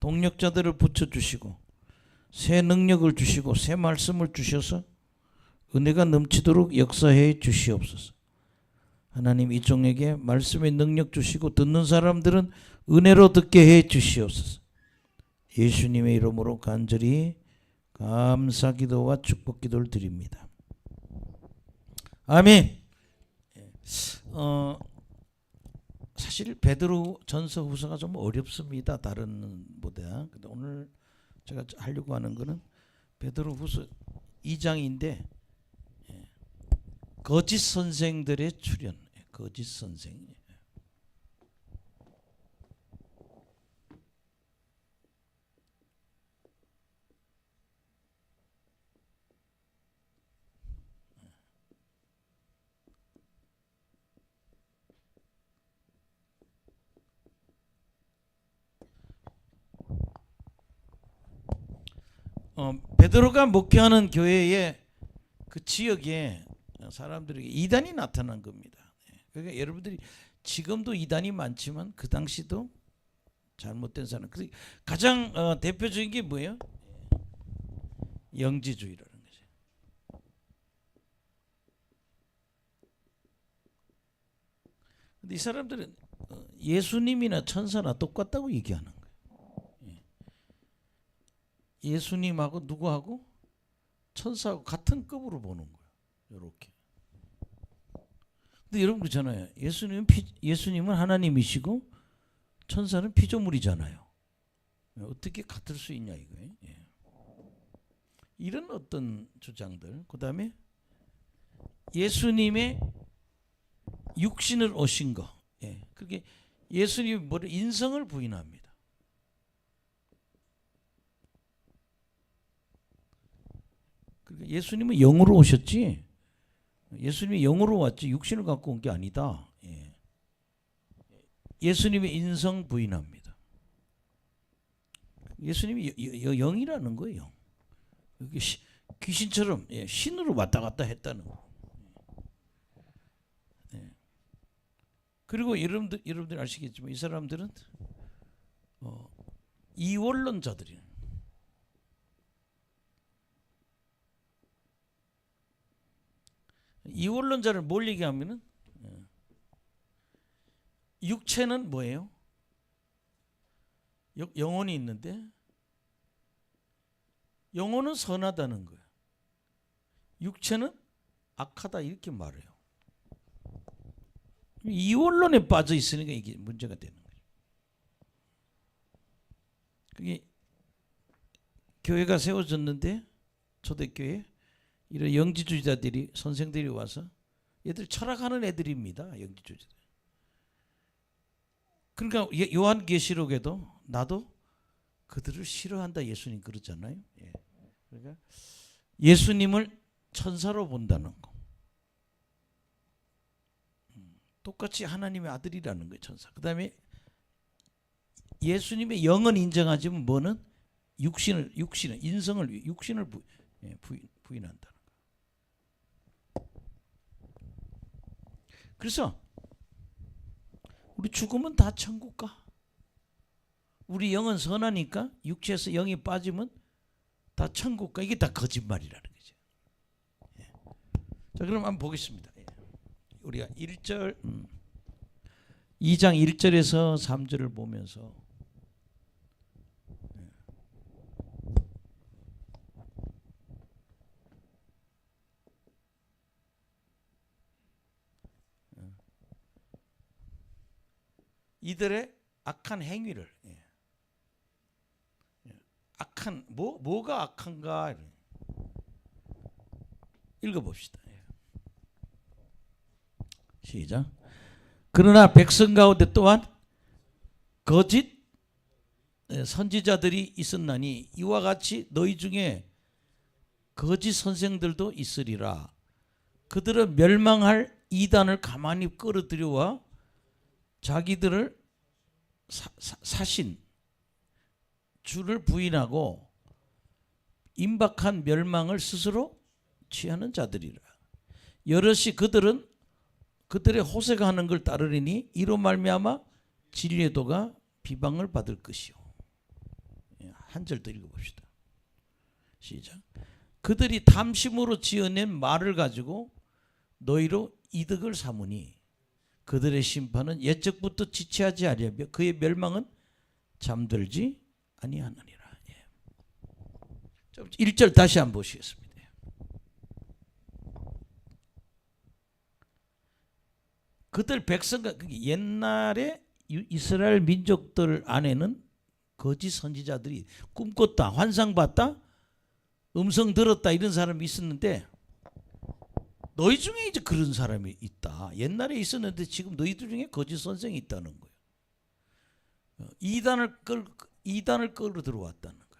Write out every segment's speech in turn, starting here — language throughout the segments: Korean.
동력자들을 붙여주시고 새 능력을 주시고 새 말씀을 주셔서 은혜가 넘치도록 역사해 주시옵소서. 하나님 이 종에게 말씀의 능력 주시고 듣는 사람들은 은혜로 듣게 해 주시옵소서. 예수님의 이름으로 간절히 감사기도와 축복기도를 드립니다. 아멘. 사실 베드로 전서 후서가 좀 어렵습니다. 다른 보다. 근데 오늘 제가 하려고 하는 거는 베드로 후서 2장인데 거짓 선생들의 출현. 거짓 선생. 베드로가 목회하는 교회의 그 지역에 사람들에게 이단이 나타난 겁니다. 그러니까 여러분들이 지금도 이단이 많지만 그 당시도 잘못된 사람. 가장 대표적인 게 뭐예요? 영지주의라는 거죠. 근데 이 사람들은 예수님이나 천사나 똑같다고 얘기하는 거예요. 예수님하고 누구하고? 천사하고 같은 급으로 보는 거예요. 이렇게. 근데 여러분 그렇잖아요. 예수님은 하나님이시고 천사는 피조물이잖아요. 어떻게 같을 수 있냐 이거예요. 이런 어떤 주장들. 그 다음에 예수님의 육신을 오신 거. 그게 예수님이 뭐를 인성을 부인합니다. 그러니까 예수님은 영으로 오셨지. 예수님이 영으로 왔지 육신을 갖고 온 게 아니다. 예수님의 인성 부인합니다. 예수님이 영이라는 거예요. 귀신처럼 신으로 왔다 갔다 했다는 거. 그리고 여러분들 아시겠지만 이 사람들은 이원론자들이에요. 이원론자를 뭘 얘기하면은 육체는 뭐예요? 영혼이 있는데 영혼은 선하다는 거예요. 육체는 악하다 이렇게 말해요. 이원론에 빠져 있으니까 이게 문제가 되는 거예요. 그게 교회가 세워졌는데 초대교회 이런 영지주의자들이 선생들이 와서 얘들 철학하는 애들입니다. 영지주의자들. 그러니까 요한계시록에도 나도 그들을 싫어한다 예수님 그러잖아요. 그러니까 예수님을 천사로 본다는 거. 똑같이 하나님의 아들이라는 거예요. 천사. 그 다음에 예수님의 영은 인정하지만 뭐는 육신을 인성을 육신을 부인한다는 거예요. 그래서 우리 죽으면 다 천국 가. 우리 영은 선하니까 육체에서 영이 빠지면 다 천국 가. 이게 다 거짓말이라는 거죠. 자, 그럼 한번 보겠습니다. 우리가 2장 1절에서 3절을 보면서 이들의 악한 행위를 악한 뭐가 악한가 읽어봅시다. 시작. 그러나 백성 가운데 또한 거짓 선지자들이 있었나니 이와 같이 너희 중에 거짓 선생들도 있으리라. 그들은 멸망할 이단을 가만히 끌어들여와 자기들을 사신 주를 부인하고 임박한 멸망을 스스로 취하는 자들이라. 여럿이 그들의 호세가 하는 걸 따르리니 이로 말미암아 진리의 도가 비방을 받을 것이요. 한 절 더 읽어봅시다. 시작. 그들이 탐심으로 지어낸 말을 가지고 너희로 이득을 삼으니 그들의 심판은 옛적부터 지체하지 아니하며 그의 멸망은 잠들지 아니하느니라. 1절 다시 한번 보시겠습니다. 그들 백성과 옛날에 이스라엘 민족들 안에는 거짓 선지자들이 꿈꿨다, 환상 봤다, 음성 들었다 이런 사람이 있었는데 너희 중에 이제 그런 사람이 있다. 옛날에 있었는데 지금 너희들 중에 거짓 선생이 있다는 거예요. 이단을 끌어 들어왔다는 거예요.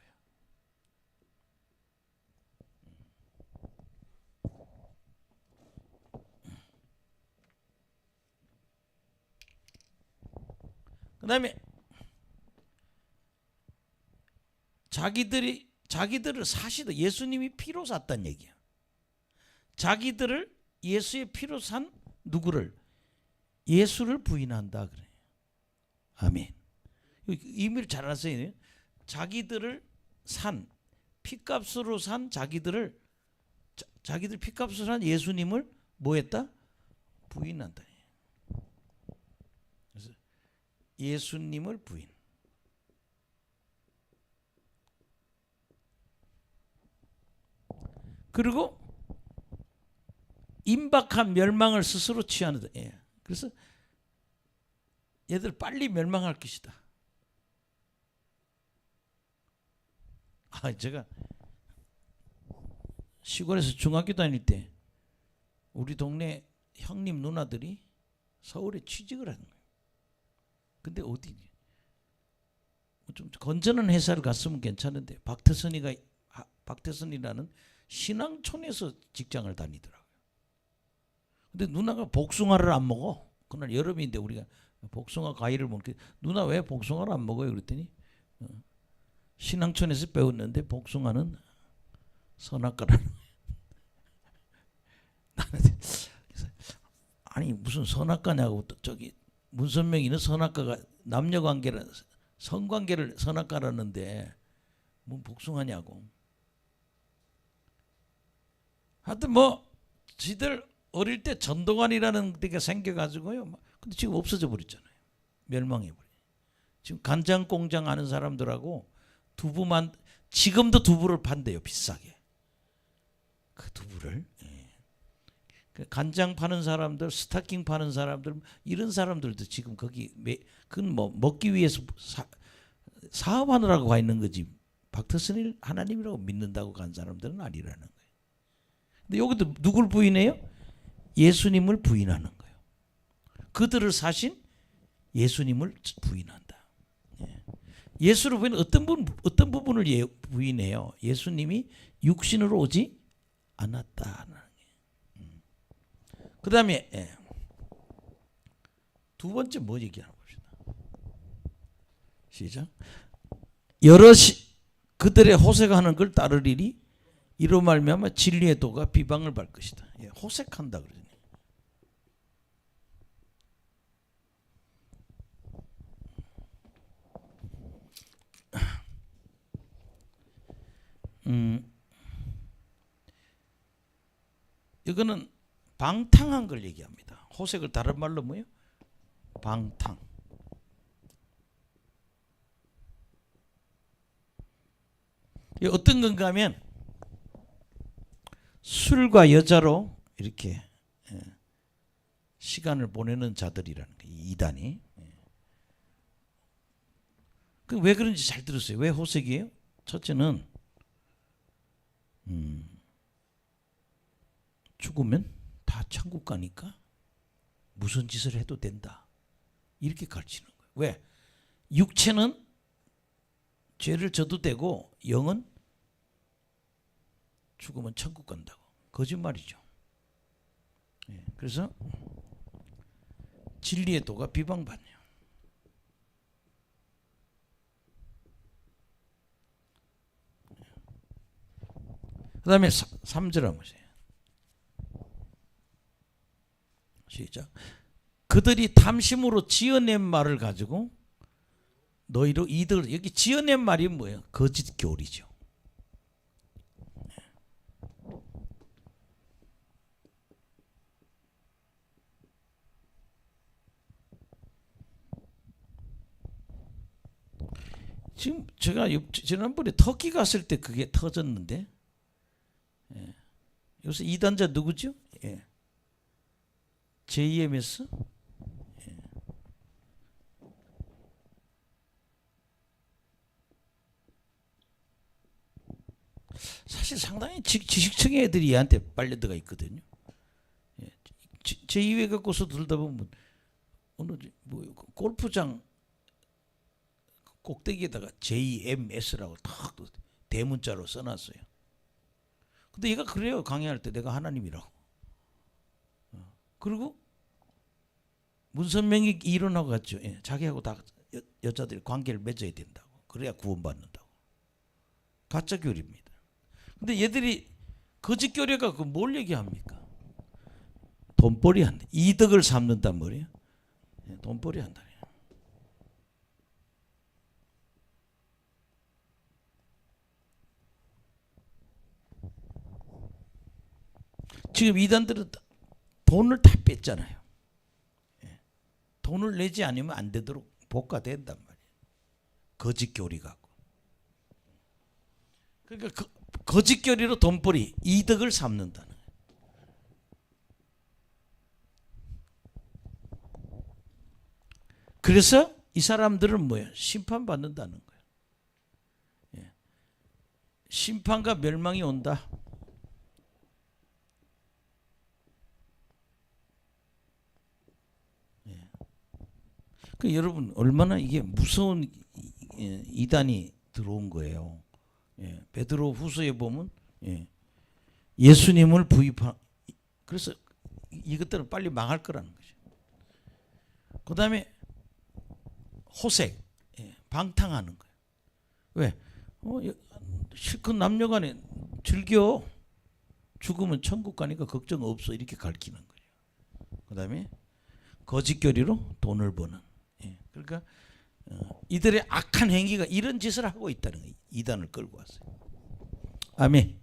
그 다음에 자기들을 사시다. 예수님이 피로 샀다는 얘기야. 자기들을 예수의 피로 산 누구를? 예수를 부인한다 그래. 아멘. 의미를 잘 아세요. 자기들을 산 피값으로 산 자기들 피값으로 산 예수님을 뭐했다? 부인한다. 그래서 예수님을 부인. 그리고 임박한 멸망을 스스로 취하는. 그래서 얘들 빨리 멸망할 것이다. 제가 시골에서 중학교 다닐 때 우리 동네 형님 누나들이 서울에 취직을 하는 거예요. 근데 어디 좀 건전한 회사를 갔으면 괜찮은데 박태선이라는 신앙촌에서 직장을 다니더라고요. 근데 누나가 복숭아를 안 먹어. 그날 여름인데 우리가 복숭아 과일을 먹는데 누나 왜 복숭아를 안 먹어요? 그랬더니 신앙촌에서 배웠는데 복숭아는 선악과라는 거예요. 나는 아니 무슨 선악과냐고. 저기 문선명이는 선악과가 남녀관계를 성관계를 선악과라는데 뭐 복숭아냐고. 하여튼 뭐 지들 어릴 때 전도관이라는 데가 생겨가지고요. 근데 지금 없어져 버렸잖아요. 멸망해버려. 지금 간장 공장 하는 사람들하고 두부만 지금도 두부를 판대요. 비싸게. 그 두부를. 간장 파는 사람들, 스타킹 파는 사람들 이런 사람들도 지금 거기 그건 뭐 먹기 위해서 사업하느라고 가 있는 거지. 박태선을 하나님이라고 믿는다고 간 사람들은 아니라는 거예요. 근데 여기도 누굴 부인해요? 예수님을 부인하는 거예요. 그들을 사신 예수님을 부인한다. 예수를 부인 어떤 부분을 부인해요? 예수님이 육신으로 오지 않았다는 게. 그 다음에 두 번째 뭐 얘기하나 봅시다. 시작. 여럿이 그들의 호색하는 걸 따르리니 이로 말미암아 진리의 도가 비방을 받을 것이다. 호색한다 그러니. 이거는 방탕한 걸 얘기합니다. 호색을 다른 말로 뭐예요? 방탕. 이게 어떤 건가 하면 술과 여자로 이렇게 시간을 보내는 자들이라는 거예요. 이단이. 왜 그런지 잘 들었어요. 왜 호색이에요? 첫째는 죽으면 다 천국 가니까 무슨 짓을 해도 된다. 이렇게 가르치는 거예요. 왜? 육체는 죄를 져도 되고 영은 죽으면 천국 간다고. 거짓말이죠. 그래서 진리의 도가 비방받네요. 그 다음에 3절 한번 보세요. 시작. 그들이 탐심으로 지어낸 말을 가지고 너희로 이득을, 여기 지어낸 말이 뭐예요? 거짓 교리죠. 지금 제가 지난번에 터키 갔을 때 그게 터졌는데, 예. 요새 이단자 누구죠? 예. JMS. 예. 사실 상당히 지식층의 애들이 얘한테 빨려 들어가 있거든요. 예. 제2회 갖고서 들다 보면 어느 뭐 골프장 꼭대기에다가 JMS라고 탁 대문자로 써놨어요. 근데 얘가 그래요. 강의할 때 내가 하나님이라고. 그리고 문선명이 이론하고 같죠. 예, 자기하고 다 여자들이 관계를 맺어야 된다고. 그래야 구원받는다고. 가짜 교리입니다. 근데 얘들이 거짓 교리가 뭘 얘기합니까? 돈벌이 한다. 이득을 삼는단 말이에요. 예, 돈벌이 한다. 지금 이단들은 돈을 다 뺐잖아요. 예. 돈을 내지 않으면 안 되도록 복가된단 말이에요. 거짓 교리 갖고. 그러니까 거짓 교리로 돈벌이, 이득을 삼는다는 거예요. 그래서 이 사람들은 뭐예요? 심판받는다는 거예요. 예. 심판과 멸망이 온다. 그 여러분 얼마나 이게 무서운 이단이 들어온 거예요. 예, 베드로 후서에 보면 예수님을 부인한, 그래서 이것들은 빨리 망할 거라는 거죠. 그 다음에 호색, 방탕하는 거예요. 왜? 실컷 남녀간에 즐겨. 죽으면 천국 가니까 걱정 없어. 이렇게 가르치는 거예요. 그 다음에 거짓교리로 돈을 버는. 그러니까 이들의 악한 행위가 이런 짓을 하고 있다는 거예요. 이단을 끌고 왔어요. 아멘.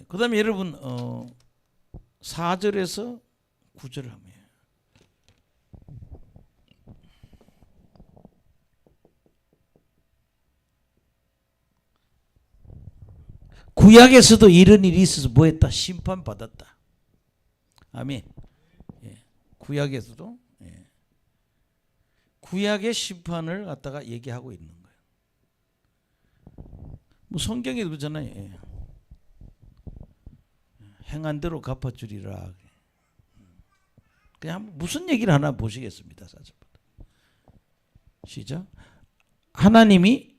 그 다음에 여러분 4절에서 9절 하면 구약에서도 이런 일이 있어서 뭐했다? 심판받았다. 아멘. 구약에서도 구약의 심판을 갖다가 얘기하고 있는 거예요. 뭐 성경에 그러잖아요. 행한 대로 갚아주리라. 그냥 무슨 얘기를 하나 보시겠습니다. 시작. 하나님이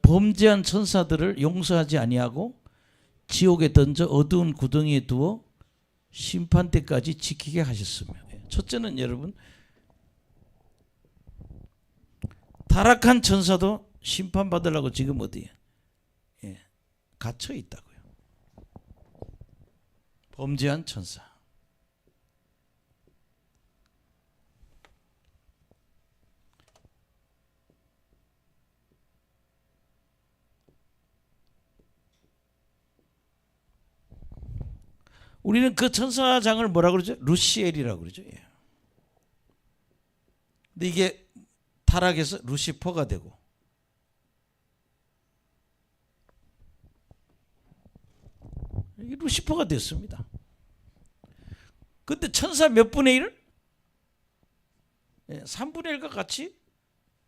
범죄한 천사들을 용서하지 아니하고 지옥에 던져 어두운 구덩이에 두어 심판 때까지 지키게 하셨으며. 첫째는 여러분, 타락한 천사도 심판받으려고 지금 어디에 갇혀 있다고요. 범죄한 천사. 우리는 그 천사장을 뭐라 그러죠? 루시엘이라고 그러죠. 근데 이게 타락해서 루시퍼가 되고, 이게 루시퍼가 됐습니다. 근데 천사 몇 분의 1? 3분의 1과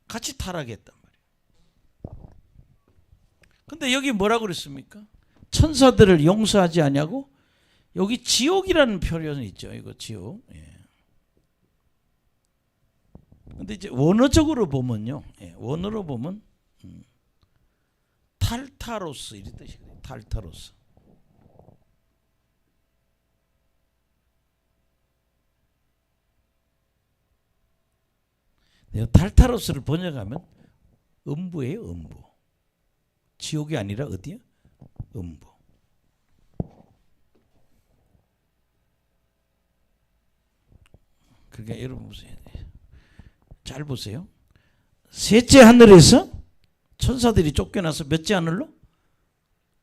같이 타락했단 말이에요. 근데 여기 뭐라고 그랬습니까? 천사들을 용서하지 않냐고? 여기 지옥이라는 표현이 있죠. 이거 지옥. 근데 이제 원어적으로 보면요. 원어로 보면 탈타로스 이런 뜻이거든요. 탈타로스. 탈타로스를 번역하면 음부예요. 음부. 지옥이 아니라 어디요? 음부. 그러니까 여러분 보세요. 잘 보세요. 셋째 하늘에서 천사들이 쫓겨나서 몇째 하늘로?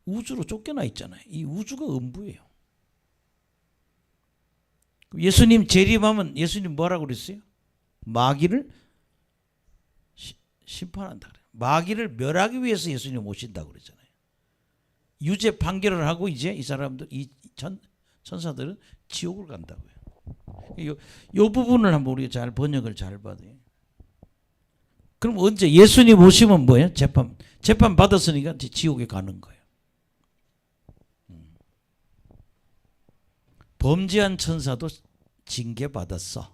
우주로 쫓겨나 있잖아요. 이 우주가 음부예요. 예수님 재림하면 예수님 뭐라고 그랬어요? 마귀를 심판한다 그래요. 마귀를 멸하기 위해서 예수님 오신다고 그랬잖아요. 유죄 판결을 하고 이제 이 사람들, 이 천사들은 지옥을 간다고요. 이 부분을 한번 우리가 잘 번역을 잘 받아요. 그럼 언제 예수님 오시면 뭐예요? 재판 받았으니까 지옥에 가는 거예요. 범죄한 천사도 징계받았어.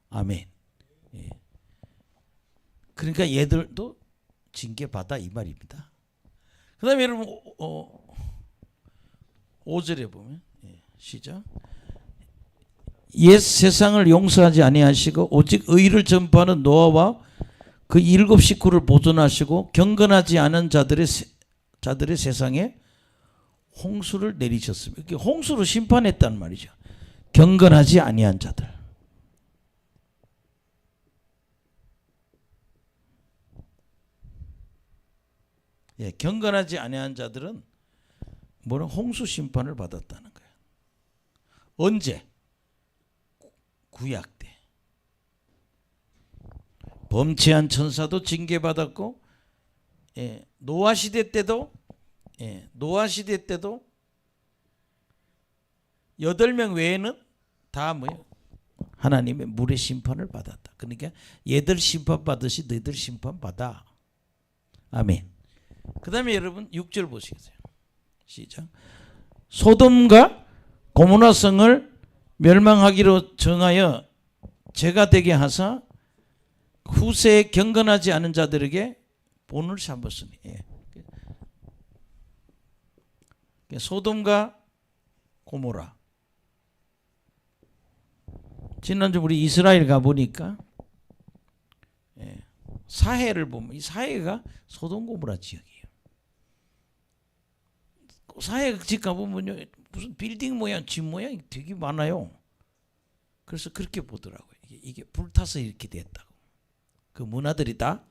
아멘. 예. 그러니까 얘들도 징계받아 이 말입니다. 그 다음에 여러분 5절에 보면 시작. 옛 세상을 용서하지 아니하시고 오직 의를 전파하는 노아와 그 7 식구를 보존하시고 경건하지 않은 자들의 세상에 홍수를 내리셨습니다. 이렇게 홍수로 심판했단 말이죠. 경건하지 아니한 자들. 예, 경건하지 아니한 자들은 뭐는 홍수 심판을 받았다는 거예요. 언제? 구약 때. 범죄한 천사도 징계받았고, 노아 시대 때도 8명 외에는 다 뭐예요? 하나님의 물의 심판을 받았다. 그러니까 얘들 심판받듯이 너희들 심판받아. 아멘. 그 다음에 여러분 6절 보시겠어요? 시작. 소돔과 고모라 성을 멸망하기로 정하여 죄가 되게 하사 후세에 경건하지 않은 자들에게 본을 삼았으니. 소돔과 고모라. 지난주 우리 이스라엘 가보니까 사해를 보면 이 사해가 소돔 고모라 지역이에요. 사해 집 가보면요 무슨 빌딩 모양 집 모양이 되게 많아요. 그래서 그렇게 보더라고요. 이게 불타서 이렇게 됐다고. 그 문화들이 다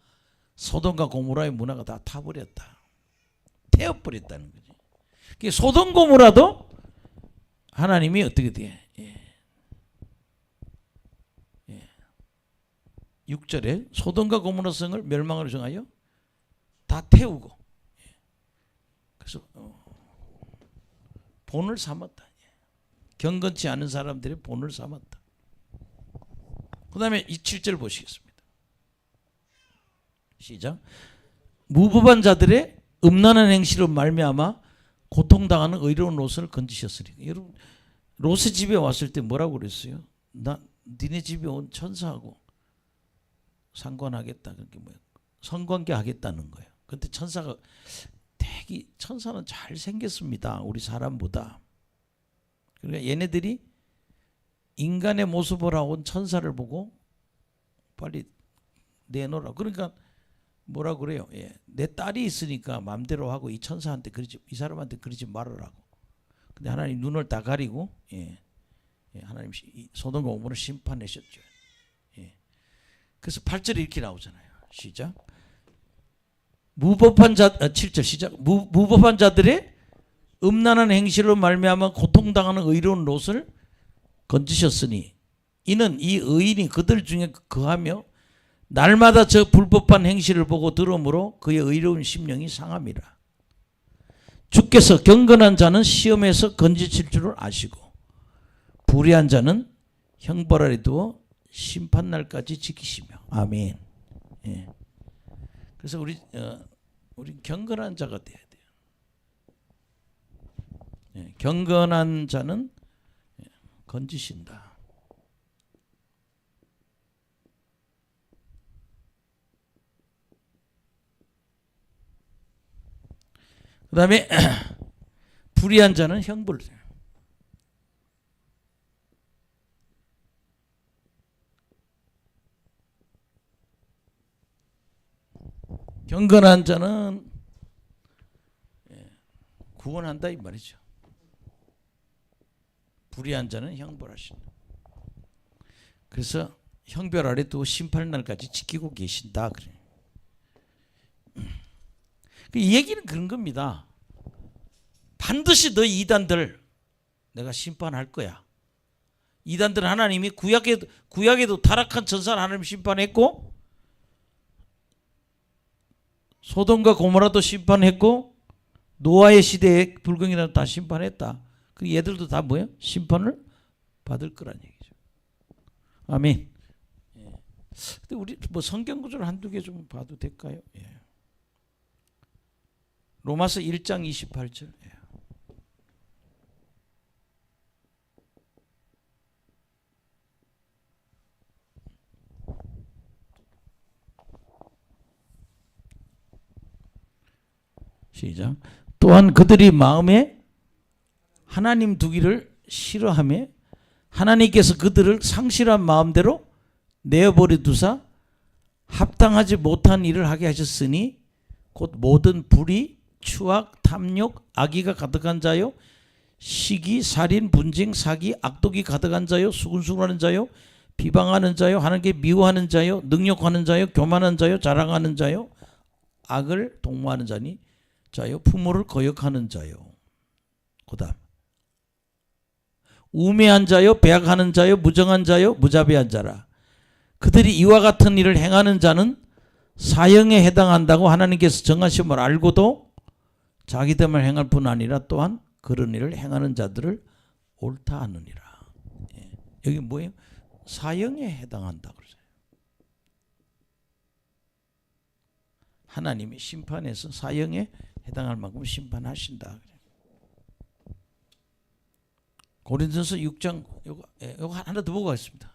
소돔과 고모라의 문화가 다 타버렸다. 태워버렸다는 거지. 소돔 고모라도 하나님이 어떻게 돼? 6절에 소돔과 고모라 성을 멸망으로 정하여 다 태우고 그래서 본을 삼았다. 경건치 않은 사람들의 본을 삼았다. 그 다음에 이 7절 보시겠습니다. 시작. 무법한 자들의 음란한 행실로 말미암아 고통당하는 의로운 롯을 건지셨으니. 여러분 롯의 집에 왔을 때 뭐라고 그랬어요? 나 니네 집에 온 천사하고 상관하겠다. 그렇게 뭐야? 성관계 하겠다는 거예요. 근데 천사는 잘 생겼습니다. 우리 사람보다. 그러니까 얘네들이 인간의 모습을 하고 온 천사를 보고 빨리 내놓으라. 그러니까 뭐라 그래요? 내 딸이 있으니까 마음대로 하고 이 천사한테 그러지, 이 사람한테 그러지 말으라고. 근데 하나님 눈을 다 가리고 하나님 소돔과 고모라를 심판하셨죠. 그래서 8절에 이렇게 나오잖아요. 시작. 무법한 자 7절 시작. 무법한 자들의 음란한 행실로 말미암아 고통당하는 의로운 롯을 건지셨으니 이는 이 의인이 그들 중에 거하며 날마다 저 불법한 행실을 보고 들음으로 그의 의로운 심령이 상함이라. 주께서 경건한 자는 시험에서 건지실 줄을 아시고 불의한 자는 형벌 아래 두어 심판날까지 지키시며. 아멘. 그래서 우리 경건한 자가 돼야 돼요. 경건한 자는 건지신다. 그 다음에 불의한 자는 형벌을 줘요. 경건한 자는 구원한다 이 말이죠. 불의한 자는 형벌하신다. 그래서 형별 아래 두고 심판의 날까지 지키고 계신다. 그래. 이 얘기는 그런 겁니다. 반드시 너희 이단들 내가 심판할 거야. 이단들 하나님이 구약에도 타락한 천사를 하나님 심판했고, 소돔과 고모라도 심판했고, 노아의 시대에 불경이라도 다 심판했다. 그 얘들도 다 뭐예요? 심판을 받을 거란 얘기죠. 아멘. 예. 근데 우리 뭐 성경 구절 한두 개 좀 봐도 될까요? 예. 로마서 1장 28절. 예. 시작. 또한 그들이 마음에 하나님 두기를 싫어하며 하나님께서 그들을 상실한 마음대로 내어버려 두사 합당하지 못한 일을 하게 하셨으니 곧 모든 불의, 추악, 탐욕, 악의가 가득한 자요, 시기, 살인, 분쟁, 사기, 악독이 가득한 자요, 수군수군하는 자요, 비방하는 자요, 하나님께 미워하는 자요, 능욕하는 자요, 교만한 자요, 자랑하는 자요, 악을 동무하는 자니 자요, 부모를 거역하는 자요. 그 다음 우매한 자요, 배약하는 자요, 무정한 자요, 무자비한 자라. 그들이 이와 같은 일을 행하는 자는 사형에 해당한다고 하나님께서 정하심을 알고도 자기들만 행할 뿐 아니라 또한 그런 일을 행하는 자들을 옳다 하느니라. 예. 여기 뭐예요? 사형에 해당한다 그러죠. 하나님이 심판에서 사형에 해당할 만큼 심판하신다. 고린도서 6장 요거 하나 더 보고 가겠습니다.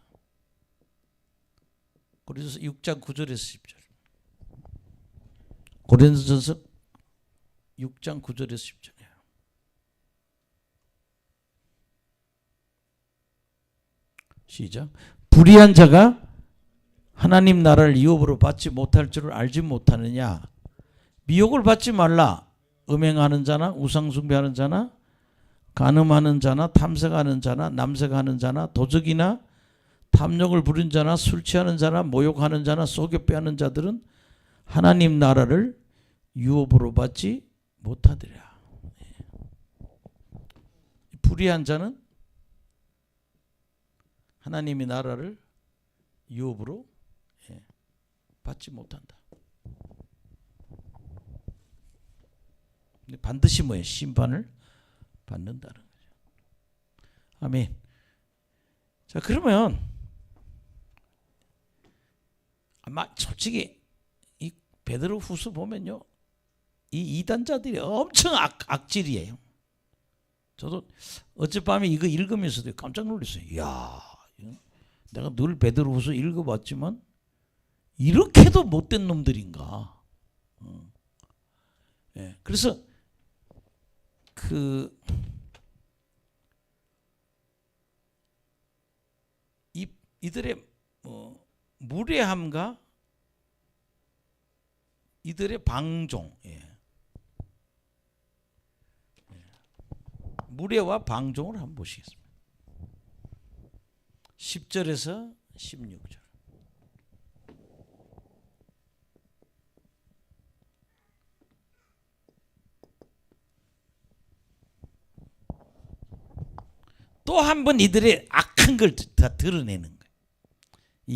고린도서 6장 9절에서 10절. 고린도서 6장 9절에서 10절. 시작. 불의한 자가 하나님 나라를 유업으로 받지 못할 줄을 알지 못하느냐. 미혹을 받지 말라. 음행하는 자나 우상숭배하는 자나 간음하는 자나 탐색하는 자나 남색하는 자나 도적이나 탐욕을 부린 자나 술 취하는 자나 모욕하는 자나 속여 빼앗는 자들은 하나님 나라를 유업으로 받지 못하리라. 불의한 자는 하나님의 나라를 유업으로 받지 못한다. 반드시 뭐예요? 심판을 받는다는 거죠. 아멘. 자, 그러면 아마 솔직히 이 베드로후서 보면요, 이 이단자들이 엄청 악질이에요. 저도 어젯밤에 이거 읽으면서도 깜짝 놀랐어요. 이야, 내가 늘 베드로후서 읽어봤지만 이렇게도 못된 놈들인가. 예, 그래서 이들의 무례함과 이들의 방종, 무례와 방종을 한번 보시겠습니다. 10절에서 16절. 또 한 번 이들의 악한 걸 다 드러내는 거예요.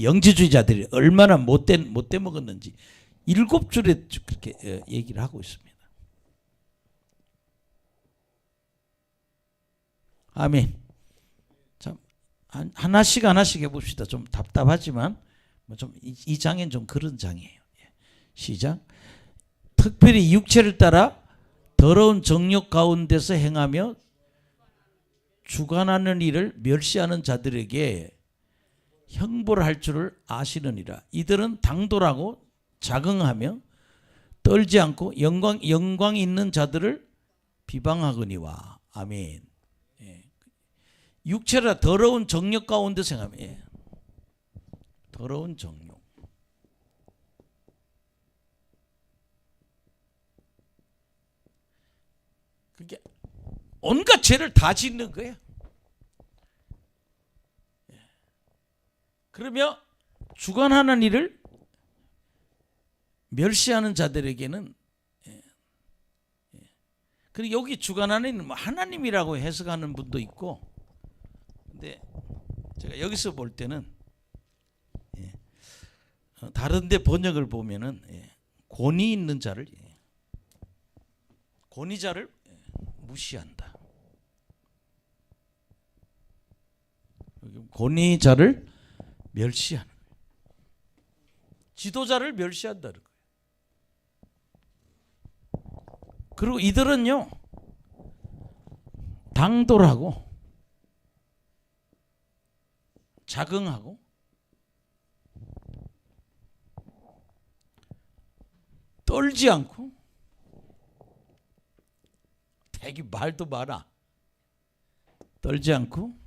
영지주의자들이 얼마나 못돼 먹었는지 7줄에 그렇게 얘기를 하고 있습니다. 아멘. 참 하나씩 해봅시다. 좀 답답하지만 좀 이 장엔 좀 그런 장이에요. 시작. 특별히 육체를 따라 더러운 정욕 가운데서 행하며 주관하는 일을 멸시하는 자들에게 형벌을 할 줄을 아시느니라. 이들은 당돌하고 자긍하며 떨지 않고 영광 있는 자들을 비방하거니와. 아멘. 육체라 더러운 정욕 가운데 생각하며, 더러운 정욕. 그게 온갖 죄를 다 짓는 거예요. 그러며 주관하는 일을 멸시하는 자들에게는 그리고 여기 주관하는 일은 하나님이라고 해석하는 분도 있고, 근데 제가 여기서 볼 때는 다른데 번역을 보면은 권위 있는 자를 권위자를 무시한다. 권위자를 멸시하는, 지도자를 멸시한다는 거예요. 그리고 이들은요 당돌하고 자긍하고 떨지 않고 되게 말도 많아. 떨지 않고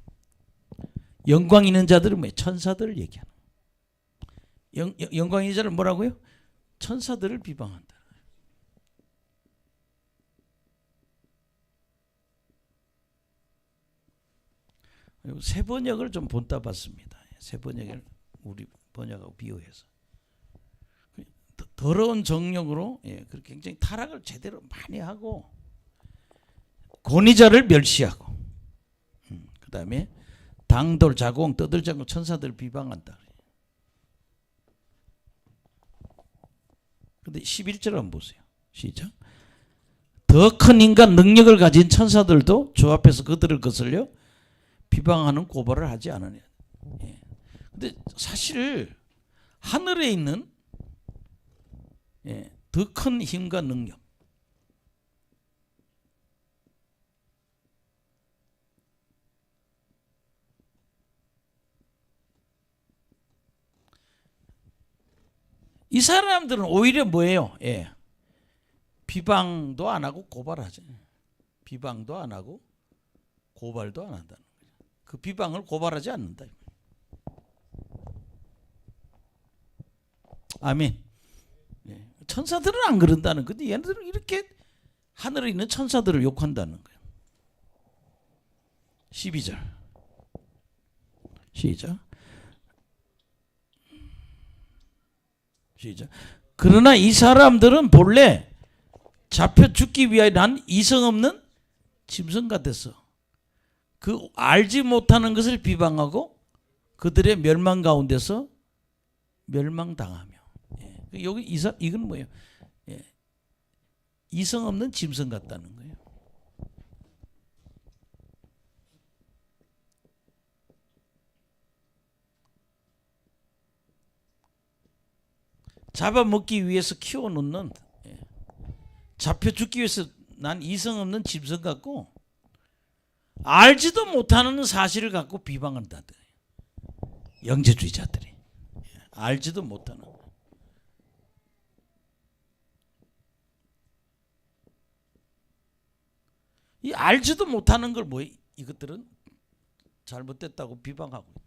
영광 있는 자들은 뭐 천사들을 얘기하는. 영광 있는 자를 뭐라고요? 천사들을 비방한다. 새 번역을 좀 본따 봤습니다. 새 번역을 우리 번역하고 비교해서 더러운 정욕으로 그렇게 굉장히 타락을 제대로 많이 하고 권위자를 멸시하고 그 다음에 당돌 자공 떠들지 않고 천사들을 비방한다. 근데 11절 한번 보세요. 시작. 더 큰 인간 능력을 가진 천사들도 주 앞에서 그들을 거슬려 비방하는 고발을 하지 않으냐. 근데 사실 하늘에 있는 더 큰 힘과 능력, 이 사람들은 오히려 뭐예요? 비방도 안 하고 고발하죠. 비방도 안 하고 고발도 안 한다는 거죠. 그 비방을 고발하지 않는다. 아멘. 천사들은 안 그런다는 건데 얘네들은 이렇게 하늘에 있는 천사들을 욕한다는 거예요. 12절 시작. 그러나 이 사람들은 본래 잡혀 죽기 위하여 난 이성 없는 짐승 같았어. 그 알지 못하는 것을 비방하고 그들의 멸망 가운데서 멸망당하며. 여기 이건 뭐예요? 이성 없는 짐승 같다는 거예요. 잡아먹기 위해서 키워놓는, 잡혀 죽기 위해서 난 이성 없는 짐승 같고 알지도 못하는 사실을 갖고 비방한다. 영재주의자들이 알지도 못하는. 이 알지도 못하는 걸 뭐 이것들은 잘못됐다고 비방하고 있다.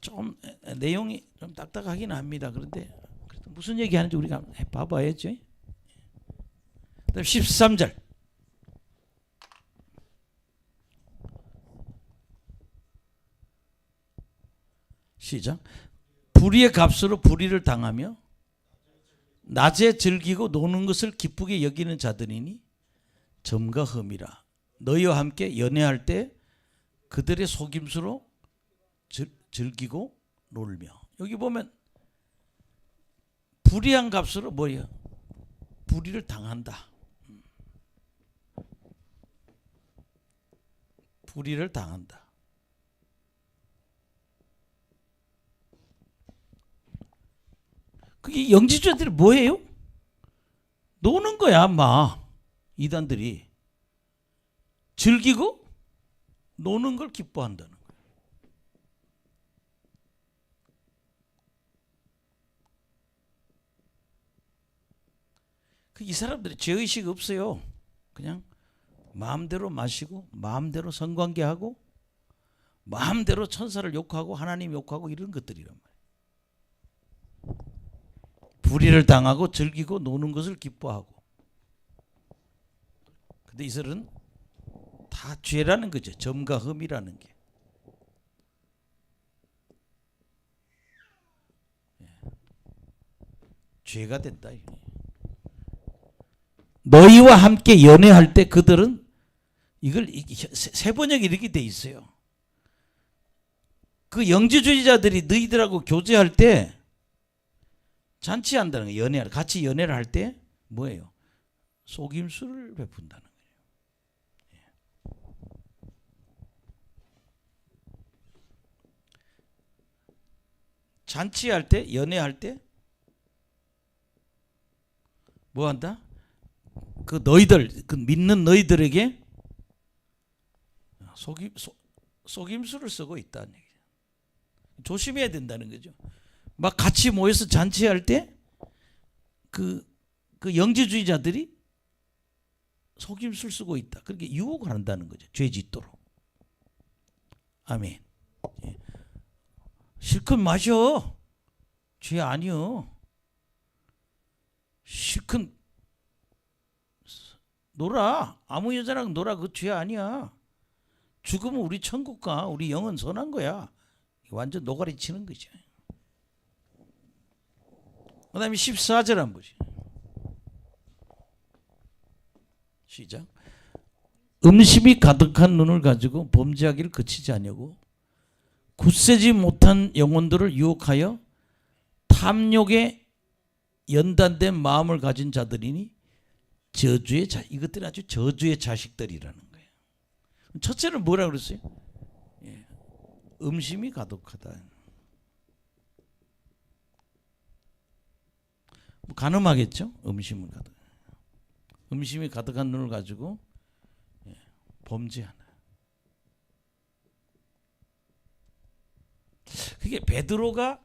좀 내용이 좀 딱딱하긴 합니다. 그런데 무슨 얘기하는지 우리가 봐봐야죠. 그다음 13절 시작. 불의의 값으로 불의를 당하며 낮에 즐기고 노는 것을 기쁘게 여기는 자들이니 점과 흠이라. 너희와 함께 연애할 때 그들의 속임수로 즐기고 놀며. 여기 보면 불의한 값으로 뭐예요? 불의를 당한다. 불의를 당한다. 그게 영지주의들이 뭐예요? 노는 거야, 아마. 이단들이 즐기고 노는 걸 기뻐한다는 거예요. 이 사람들이 죄의식 없어요. 그냥 마음대로 마시고 마음대로 성관계하고 마음대로 천사를 욕하고 하나님 욕하고 이런 것들이란 말이에요. 불의를 당하고 즐기고 노는 것을 기뻐하고. 근데 이들은 다 다 죄라는 거죠. 점과 흠이라는 게. 죄가 된다. 너희와 함께 연애할 때 그들은 이걸 세번역이 이렇게 돼 있어요. 그 영지주의자들이 너희들하고 교제할 때 잔치한다는 거예요. 연애를 같이 연애를 할 때 뭐예요? 속임수를 베푼다는 거예요. 잔치할 때, 연애할 때 뭐 한다? 그 너희들, 그 믿는 너희들에게 속임수를 쓰고 있다는 얘기죠. 조심해야 된다는 거죠. 막 같이 모여서 잔치할 때 그 영지주의자들이 속임수를 쓰고 있다. 그렇게 유혹을 한다는 거죠. 죄 짓도록. 아멘. 실컷 마셔. 죄 아니요. 실컷 놀아. 아무 여자랑 놀아. 그 죄 아니야. 죽으면 우리 천국 가. 우리 영은 선한 거야. 완전 노가리 치는 거죠. 그 다음에 14절 한번 보시죠. 시작. 음심이 가득한 눈을 가지고 범죄하기를 그치지 아니하고 굳세지 못한 영혼들을 유혹하여 탐욕에 연단된 마음을 가진 자들이니 저주의 이것들은 아주 저주의 자식들이라는 거예요. 첫째는 뭐라 그랬어요? 음심이 가득하다. 뭐 간음하겠죠? 음심이 가득한 눈을 가지고 범죄하나. 그게 베드로를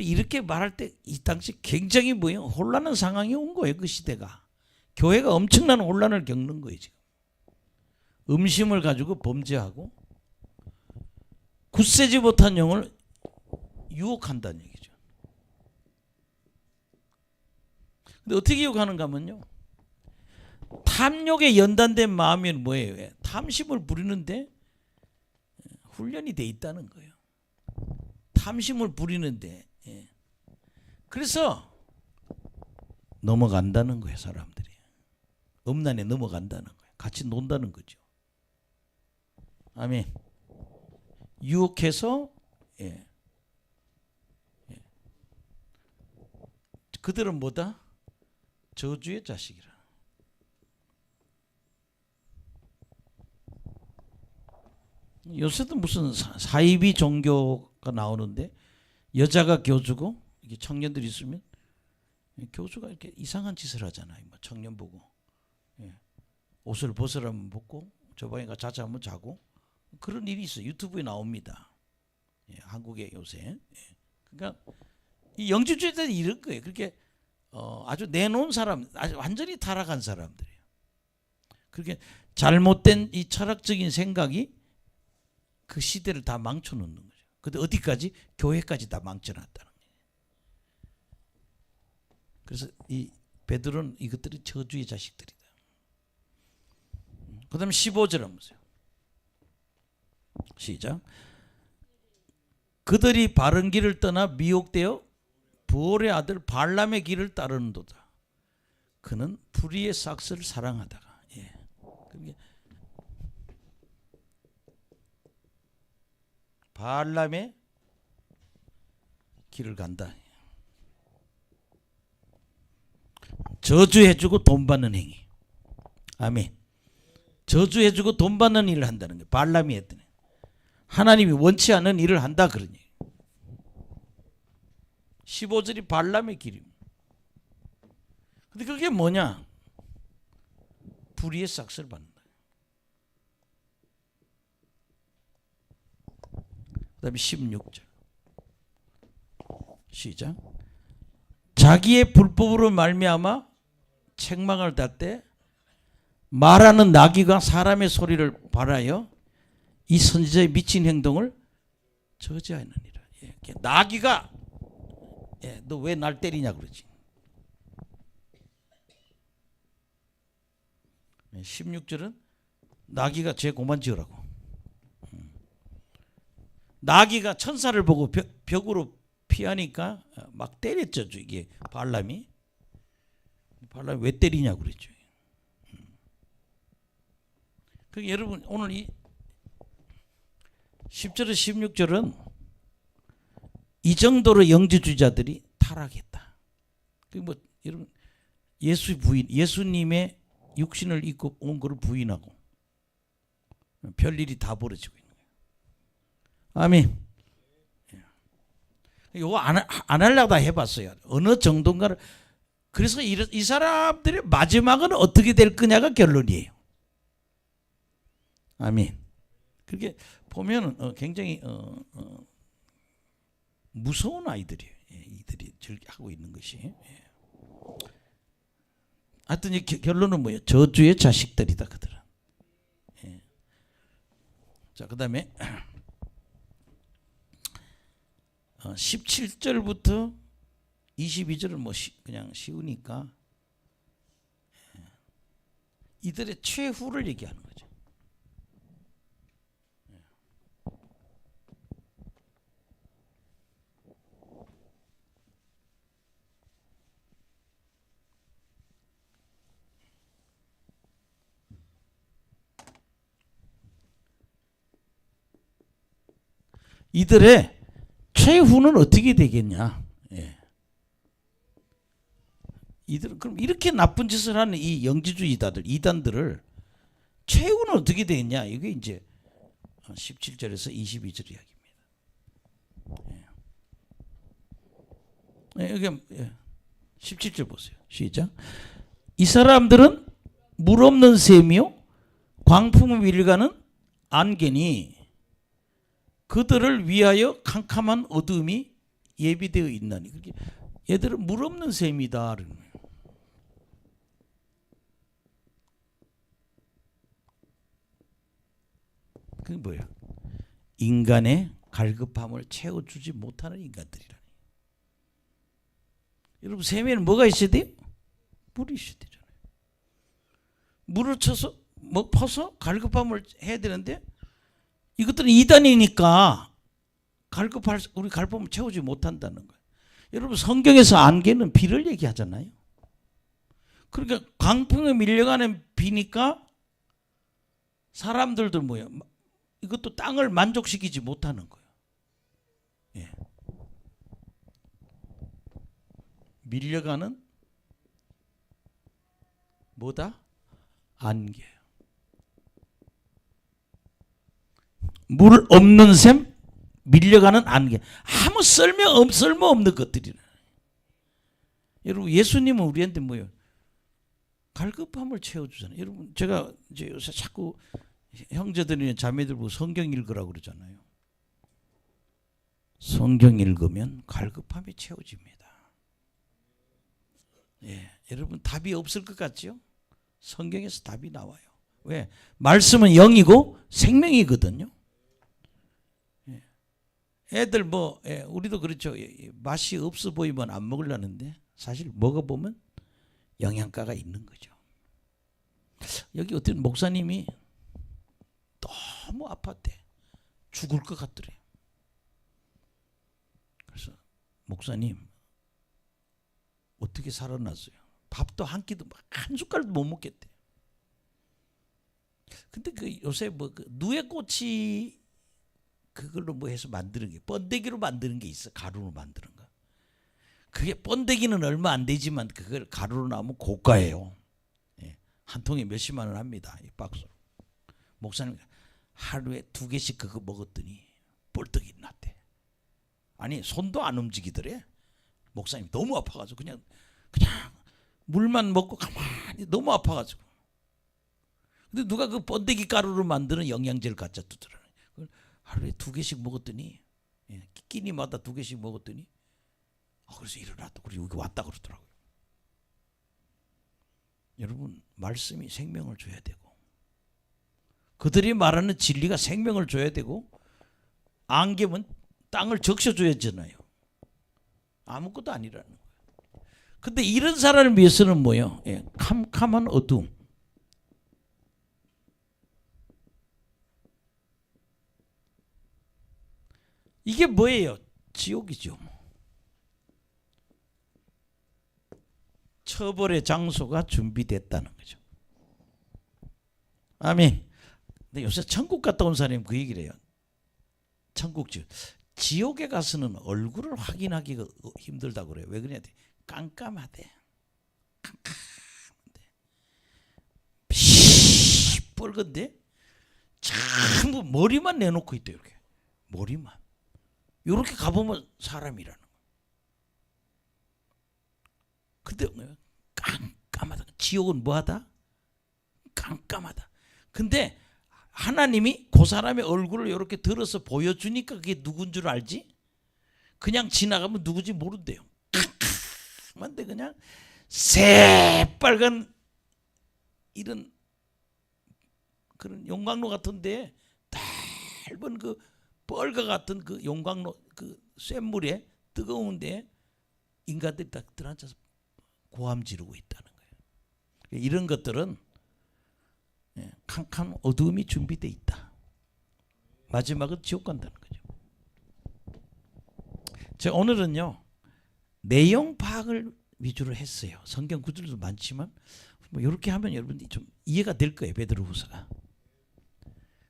이렇게 말할 때 이 당시 굉장히 뭐예요? 혼란한 상황이 온 거예요. 그 시대가. 교회가 엄청난 혼란을 겪는 거예요. 지금. 음심을 가지고 범죄하고 굳세지 못한 영을 유혹한다는 얘기죠. 근데 어떻게 유혹하는가 하면요. 탐욕에 연단된 마음이 뭐예요? 탐심을 부리는데 훈련이 돼 있다는 거예요. 탐심을 부리는데. 그래서 넘어간다는 거예요. 사람들이. 음란에 넘어간다는 거예요. 같이 논다는 거죠. 아멘. 유혹해서 그들은 뭐다? 저주의 자식이라. 요새도 무슨 사이비 종교가 나오는데 여자가 교주고 이게 청년들이 있으면 교주가 이렇게 이상한 짓을 하잖아요. 뭐 청년 보고 옷을 벗으라면 벗고 저 방에 가 자자 하면 자고 그런 일이 있어요. 유튜브에 나옵니다. 한국에 요새. 그러니까 이 영지주의자들이 이런 거예요. 그렇게 아주 내놓은 사람, 아주 완전히 타락한 사람들이에요. 그렇게 잘못된 이 철학적인 생각이 그 시대를 다 망쳐놓는 거죠. 근데 어디까지? 교회까지 다 망쳐놨다는 거예요. 그래서 이 베드로는 이것들이 저주의 자식들이다. 그 다음에 15절 한번 보세요. 시작. 그들이 바른 길을 떠나 미혹되어 부올의 아들 발람의 길을 따르는도다. 그는 불의의 삭스를 사랑하다가. 발람의 길을 간다. 저주해주고 돈 받는 행위. 아멘. 저주해주고 돈 받는 일을 한다는 거예요. 발람이 했더니 하나님이 원치 않은 일을 한다 그러니. 15절이 발람의 길입니다. 근데 그게 뭐냐? 불의의 삭스를 받는다. 그 다음에 16절 시작. 자기의 불법으로 말미암아 책망을 받을 때 말하는 나귀가 사람의 소리를 발하여 이 선지자의 미친 행동을 저지하느니라. 나귀가 너 왜 날 때리냐 그러지. 16절은 나귀가 죄 고만 지으라고. 나귀가 천사를 보고 벽으로 피하니까 막 때렸죠. 이게 발람이 왜 때리냐고 그랬죠. 그러니까 여러분 오늘 이 10절에서 16절은 이 정도로 영지주의자들이 타락했다. 뭐 여러분 예수님의 육신을 입고 온 것을 부인하고 별일이 다 벌어지고 있는 거예요. 아멘. 이거 안 하려고 다 해봤어요. 어느 정도인가를. 그래서 이 사람들의 마지막은 어떻게 될 거냐가 결론이에요. 아멘. 그렇게 보면 굉장히 무서운 아이들이에요. 이들이 하고 있는 것이. 하여튼 이 결론은 뭐예요? 저주의 자식들이다 그들은. 자, 그다음에 17절부터 22절은 뭐 그냥 쉬우니까 이들의 최후를 얘기하는 거죠. 이들의 최후는 어떻게 되겠냐? 이들은 그럼 이렇게 나쁜 짓을 하는 이 영지주의자들, 이단들을 최후는 어떻게 되겠냐? 이게 이제 17절에서 22절 이야기입니다. 여기 17절 보세요. 시작. 이 사람들은 물 없는 샘이요 광풍을 밀가는 안개니 그들을 위하여 캄캄한 어둠이 예비되어 있나니. 얘들은 물 없는 셈이다. 그게 뭐야? 인간의 갈급함을 채워주지 못하는 인간들이라니. 여러분 셈에는 뭐가 있어야 돼요? 물이 있어야 되잖아요. 물을 쳐서 퍼서 갈급함을 해야 되는데 이것들은 이단이니까 우리 갈급함을 채우지 못한다는 거예요. 여러분 성경에서 안개는 비를 얘기하잖아요. 그러니까 광풍에 밀려가는 비니까 사람들도 뭐야? 이것도 땅을 만족시키지 못하는 거예요. 밀려가는 뭐다? 안개예요. 물 없는 샘, 밀려가는 안개. 아무 쓸모없는 것들이라. 여러분 예수님은 우리한테 뭐예요? 갈급함을 채워주잖아요. 여러분 제가 이제 요새 자꾸 형제들이나 자매들 보고 성경 읽으라고 그러잖아요. 성경 읽으면 갈급함이 채워집니다. 여러분 답이 없을 것 같죠? 성경에서 답이 나와요. 왜? 말씀은 영이고 생명이거든요. 애들 우리도 그렇죠. 맛이 없어 보이면 안 먹으려는데 사실 먹어보면 영양가가 있는 거죠. 여기 어떤 목사님이 너무 아팠대. 죽을 것 같더래. 그래서 목사님 어떻게 살아났어요? 밥도 한 끼도 한 숟갈도 못 먹겠대. 근데 요새 그 누에꼬치 그걸로 해서 만드는 게 번데기로 만드는 게 있어. 가루로 만드는 거. 그게 번데기는 얼마 안 되지만 그걸 가루로 나오면 고가예요. 한 통에 몇십만 원 합니다. 이 박스로. 목사님 하루에 2개씩 그거 먹었더니 뻘떡이 났대. 아니 손도 안 움직이더래. 목사님 너무 아파가지고 그냥 물만 먹고 가만히 너무 아파가지고. 근데 누가 그 번데기 가루로 만드는 영양제를 갖다 두더라. 하루에 2개씩 먹었더니 끼니마다 2개씩 먹었더니 그래서 일어났다. 그리고 여기 왔다 그러더라고요. 여러분 말씀이 생명을 줘야 되고 그들이 말하는 진리가 생명을 줘야 되고 안개면 땅을 적셔줘야 되잖아요. 아무것도 아니라는 거예요. 근데 이런 사람을 위해서는 뭐예요? 캄캄한 어둠. 이게 뭐예요? 지옥이죠. 처벌의 장소가 준비됐다는 거죠. 아멘. 근데 요새 천국 갔다 온 사람이 그 얘기를 해요. 천국 지옥에 가서는 얼굴을 확인하기가 힘들다고 그래요. 왜 그러냐? 깜깜하대. 깜깜한데. 시뻘건데 전부 머리만 내놓고 있대. 이렇게 머리만. 이렇게 가보면 사람이라는 거. 근데 깜깜하다. 지옥은 뭐하다? 깜깜하다. 근데 하나님이 그 사람의 얼굴을 이렇게 들어서 보여주니까 그게 누군 줄 알지? 그냥 지나가면 누구지 모른대요. 깜깜한데 그냥 새빨간 이런 그런 용광로 같은데 짧은 그 뻘과 같은 그 용광로 그 쇳물에 뜨거운데 인간들이 딱 들어앉아서 고함 지르고 있다는 거예요. 이런 것들은 캄캄 어두움이 준비되어 있다. 마지막은 지옥 간다는 거죠. 제가 오늘은요 내용 파악을 위주로 했어요. 성경 구절도 많지만 뭐 이렇게 하면 여러분들이 좀 이해가 될 거예요. 베드로후서가.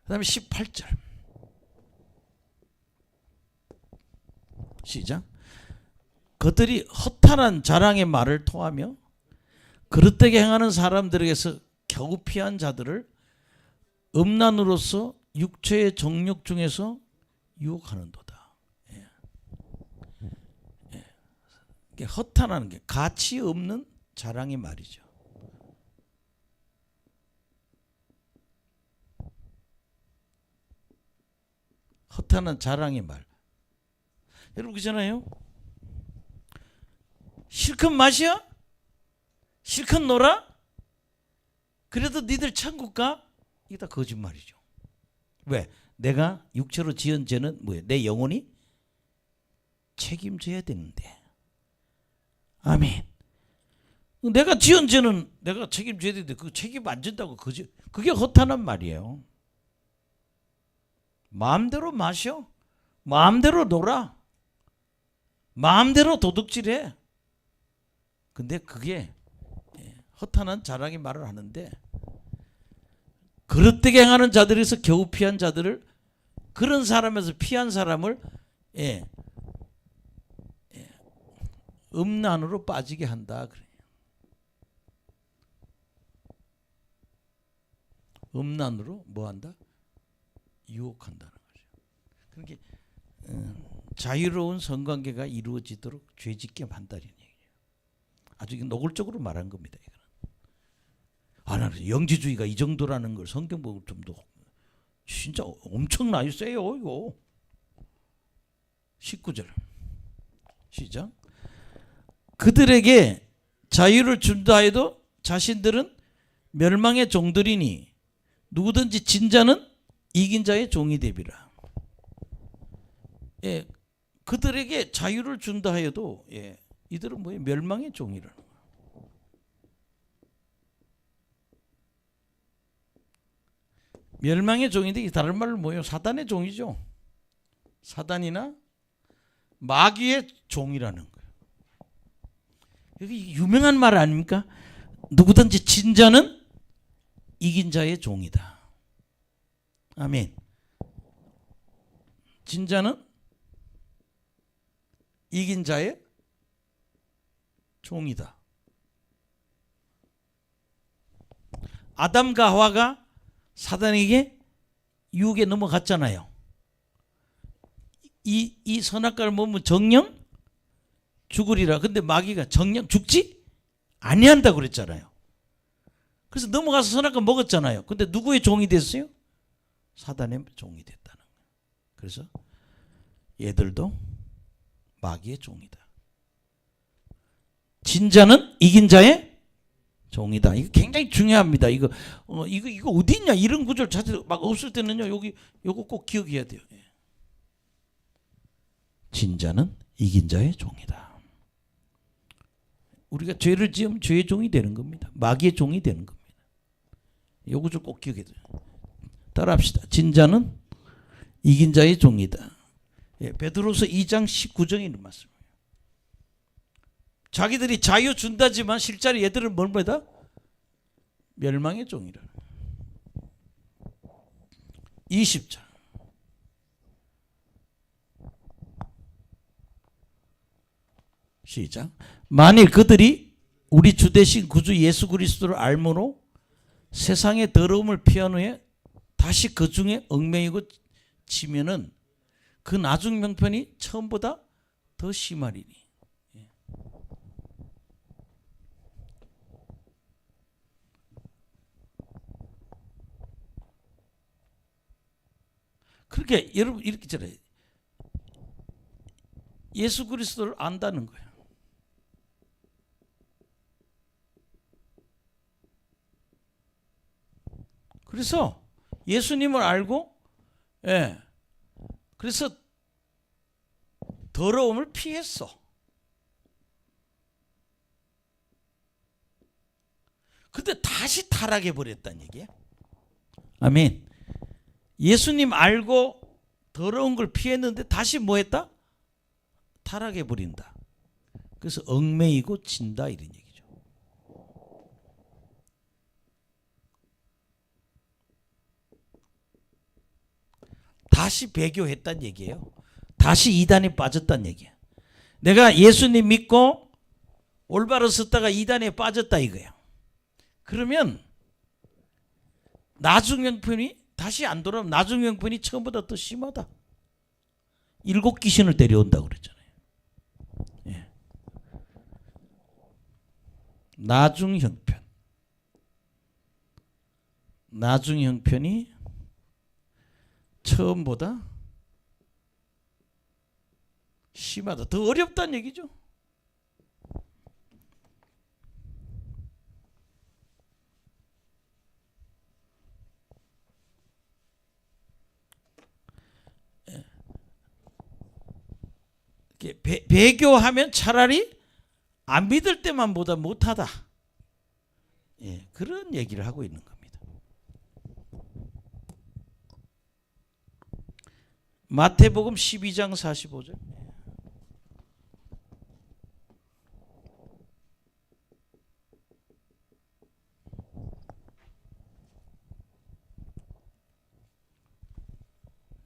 그다음에 18절 시작. 그들이 허탄한 자랑의 말을 토하며 그릇되게 행하는 사람들에게서 겨우 피한 자들을 음란으로서 육체의 정욕 중에서 유혹하는도다. 이게 허탄하는 게 가치 없는 자랑의 말이죠. 허탄한 자랑의 말. 여러분 그잖아요. 실컷 마셔? 실컷 놀아? 그래도 니들 천국 가? 이게 다 거짓말이죠. 왜? 내가 육체로 지은 죄는 뭐예요? 내 영혼이 책임져야 되는데. 아멘. 내가 지은 죄는 내가 책임져야 되는데 그 책임 안 진다고 그게 허탄한 말이에요. 마음대로 마셔. 마음대로 놀아. 마음대로 도둑질해. 근데 그게 허탄한 자랑의 말을 하는데 그릇되게 행하는 자들에서 겨우 피한 자들을 그런 사람에서 피한 사람을 음란으로 빠지게 한다. 그래요. 음란으로 뭐 한다? 유혹한다는 거죠. 그러니까 자유로운 성관계가 이루어지도록 죄짓게 한다는 얘기예요. 아주 노골적으로 말한 겁니다. 이거는. 나 영지주의가 이 정도라는 걸 성경 보고 좀 더 진짜 엄청나게 세요 이거. 19절 시작. 그들에게 자유를 준다 해도 자신들은 멸망의 종들이니 누구든지 진 자는 이긴 자의 종이 되리라. 그들에게 자유를 준다 해도 이들은 뭐예요? 멸망의 종이라는 거예요. 멸망의 종인데 다른 말로 뭐예요? 사단의 종이죠. 사단이나 마귀의 종이라는 거예요. 여기 유명한 말 아닙니까? 누구든지 진 자는 이긴 자의 종이다. 아멘. 진 자는 이긴 자의 종이다. 아담과 하와가 사단에게 유혹에 넘어갔잖아요. 이 선악과를 먹으면 정령 죽으리라. 근데 마귀가 정령 죽지 아니한다고 그랬잖아요. 그래서 넘어가서 선악과 먹었잖아요. 근데 누구의 종이 됐어요? 사단의 종이 됐다는 거예요. 그래서 얘들도 마귀의 종이다. 진자는 이긴 자의 종이다. 이거 굉장히 중요합니다. 이거 어디 있냐? 이런 구절 찾아 막 없을 때는요. 요거 꼭 기억해야 돼요. 진자는 이긴 자의 종이다. 우리가 죄를 지으면 죄의 종이 되는 겁니다. 마귀의 종이 되는 겁니다. 요 구절 꼭 기억해야 돼요. 따라합시다. 진자는 이긴 자의 종이다. 예, 베드로서 2장 19절에 있는 말씀이에요. 자기들이 자유 준다지만 실제로 얘들은 뭘보다 멸망의 종이라. 20절. 시작. 만일 그들이 우리 주 대신 구주 예수 그리스도를 알므로 세상의 더러움을 피한 후에 다시 그 중에 얽매이고 지면은 그 나중 명편이 처음보다 더 심하리니. 그렇게 여러분 이렇게 있잖아요. 예수 그리스도를 안다는 거예요. 그래서 예수님을 알고, 예, 그래서 더러움을 피했어. 근데 다시 타락해 버렸다는 얘기야. 아멘. 예수님 알고 더러운 걸 피했는데 다시 뭐 했다? 타락해 버린다. 그래서 얽매이고 진다 이런 얘기죠. 다시 배교했단 얘기예요. 다시 이단에 빠졌단 얘기야. 내가 예수님 믿고 올바로 섰다가 이단에 빠졌다 이거야. 그러면 나중 형편이 다시 안 돌아오면 나중 형편이 처음보다 더 심하다. 7 귀신을 데려온다고 그랬잖아요. 예. 나중 형편. 나중 형편이 처음보다 심하다. 더 어렵다는 얘기죠. 배교하면 차라리 안 믿을 때만 보다 못하다. 예, 그런 얘기를 하고 있는 겁니다. 마태복음 12장 45절.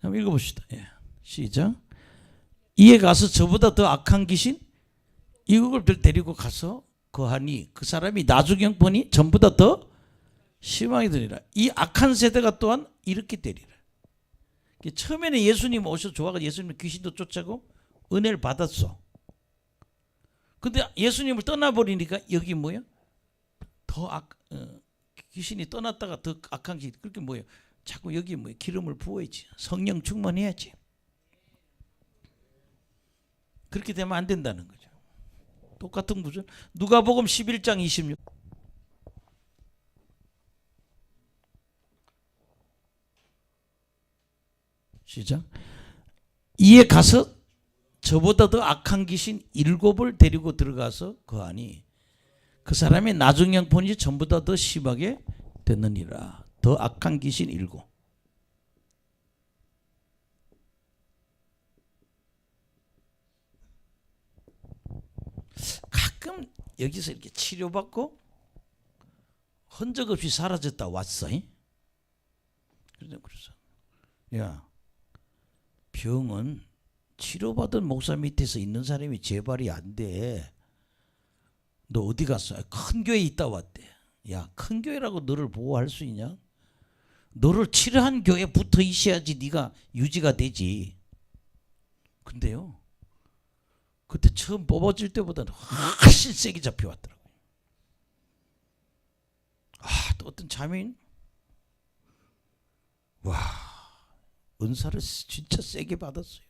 한번 읽어봅시다. 예. 시작. 이에 가서 저보다 더 악한 귀신 이걸 데리고 가서 거하니 그 사람이 나중 형편이 전보다 더 심하게 되리라. 이 악한 세대가 또한 이렇게 되리라. 처음에는 예수님 오셔서 좋아가지고 예수님 귀신도 쫓아고 은혜를 받았어. 근데 예수님을 떠나버리니까 여기 뭐야? 귀신이 떠났다가 더 악한 귀신. 그렇게 뭐예요? 자꾸 여기 뭐예요? 기름을 부어야지. 성령 충만해야지. 그렇게 되면 안 된다는 거죠. 똑같은 구절. 누가복음 11장 26. 시작. 이에 가서 저보다 더 악한 귀신 7을 데리고 들어가서 거하니 그 사람의 나중 형편이 전보다 더 심하게 됐느니라. 더 악한 귀신 7. 가끔 여기서 이렇게 치료받고 흔적 없이 사라졌다 왔어. 그래서 야, 병은 치료받은 목사 밑에서 있는 사람이 재발이 안 돼. 너 어디 갔어? 큰 교회에 있다 왔대. 야, 큰 교회라고 너를 보호할 수 있냐? 너를 치료한 교회에 붙어 있어야지 네가 유지가 되지. 근데요, 그때 처음 뽑아질 때보다는 훨씬 세게 잡혀왔더라고요. 또 어떤 자매인, 와, 은사를 진짜 세게 받았어요.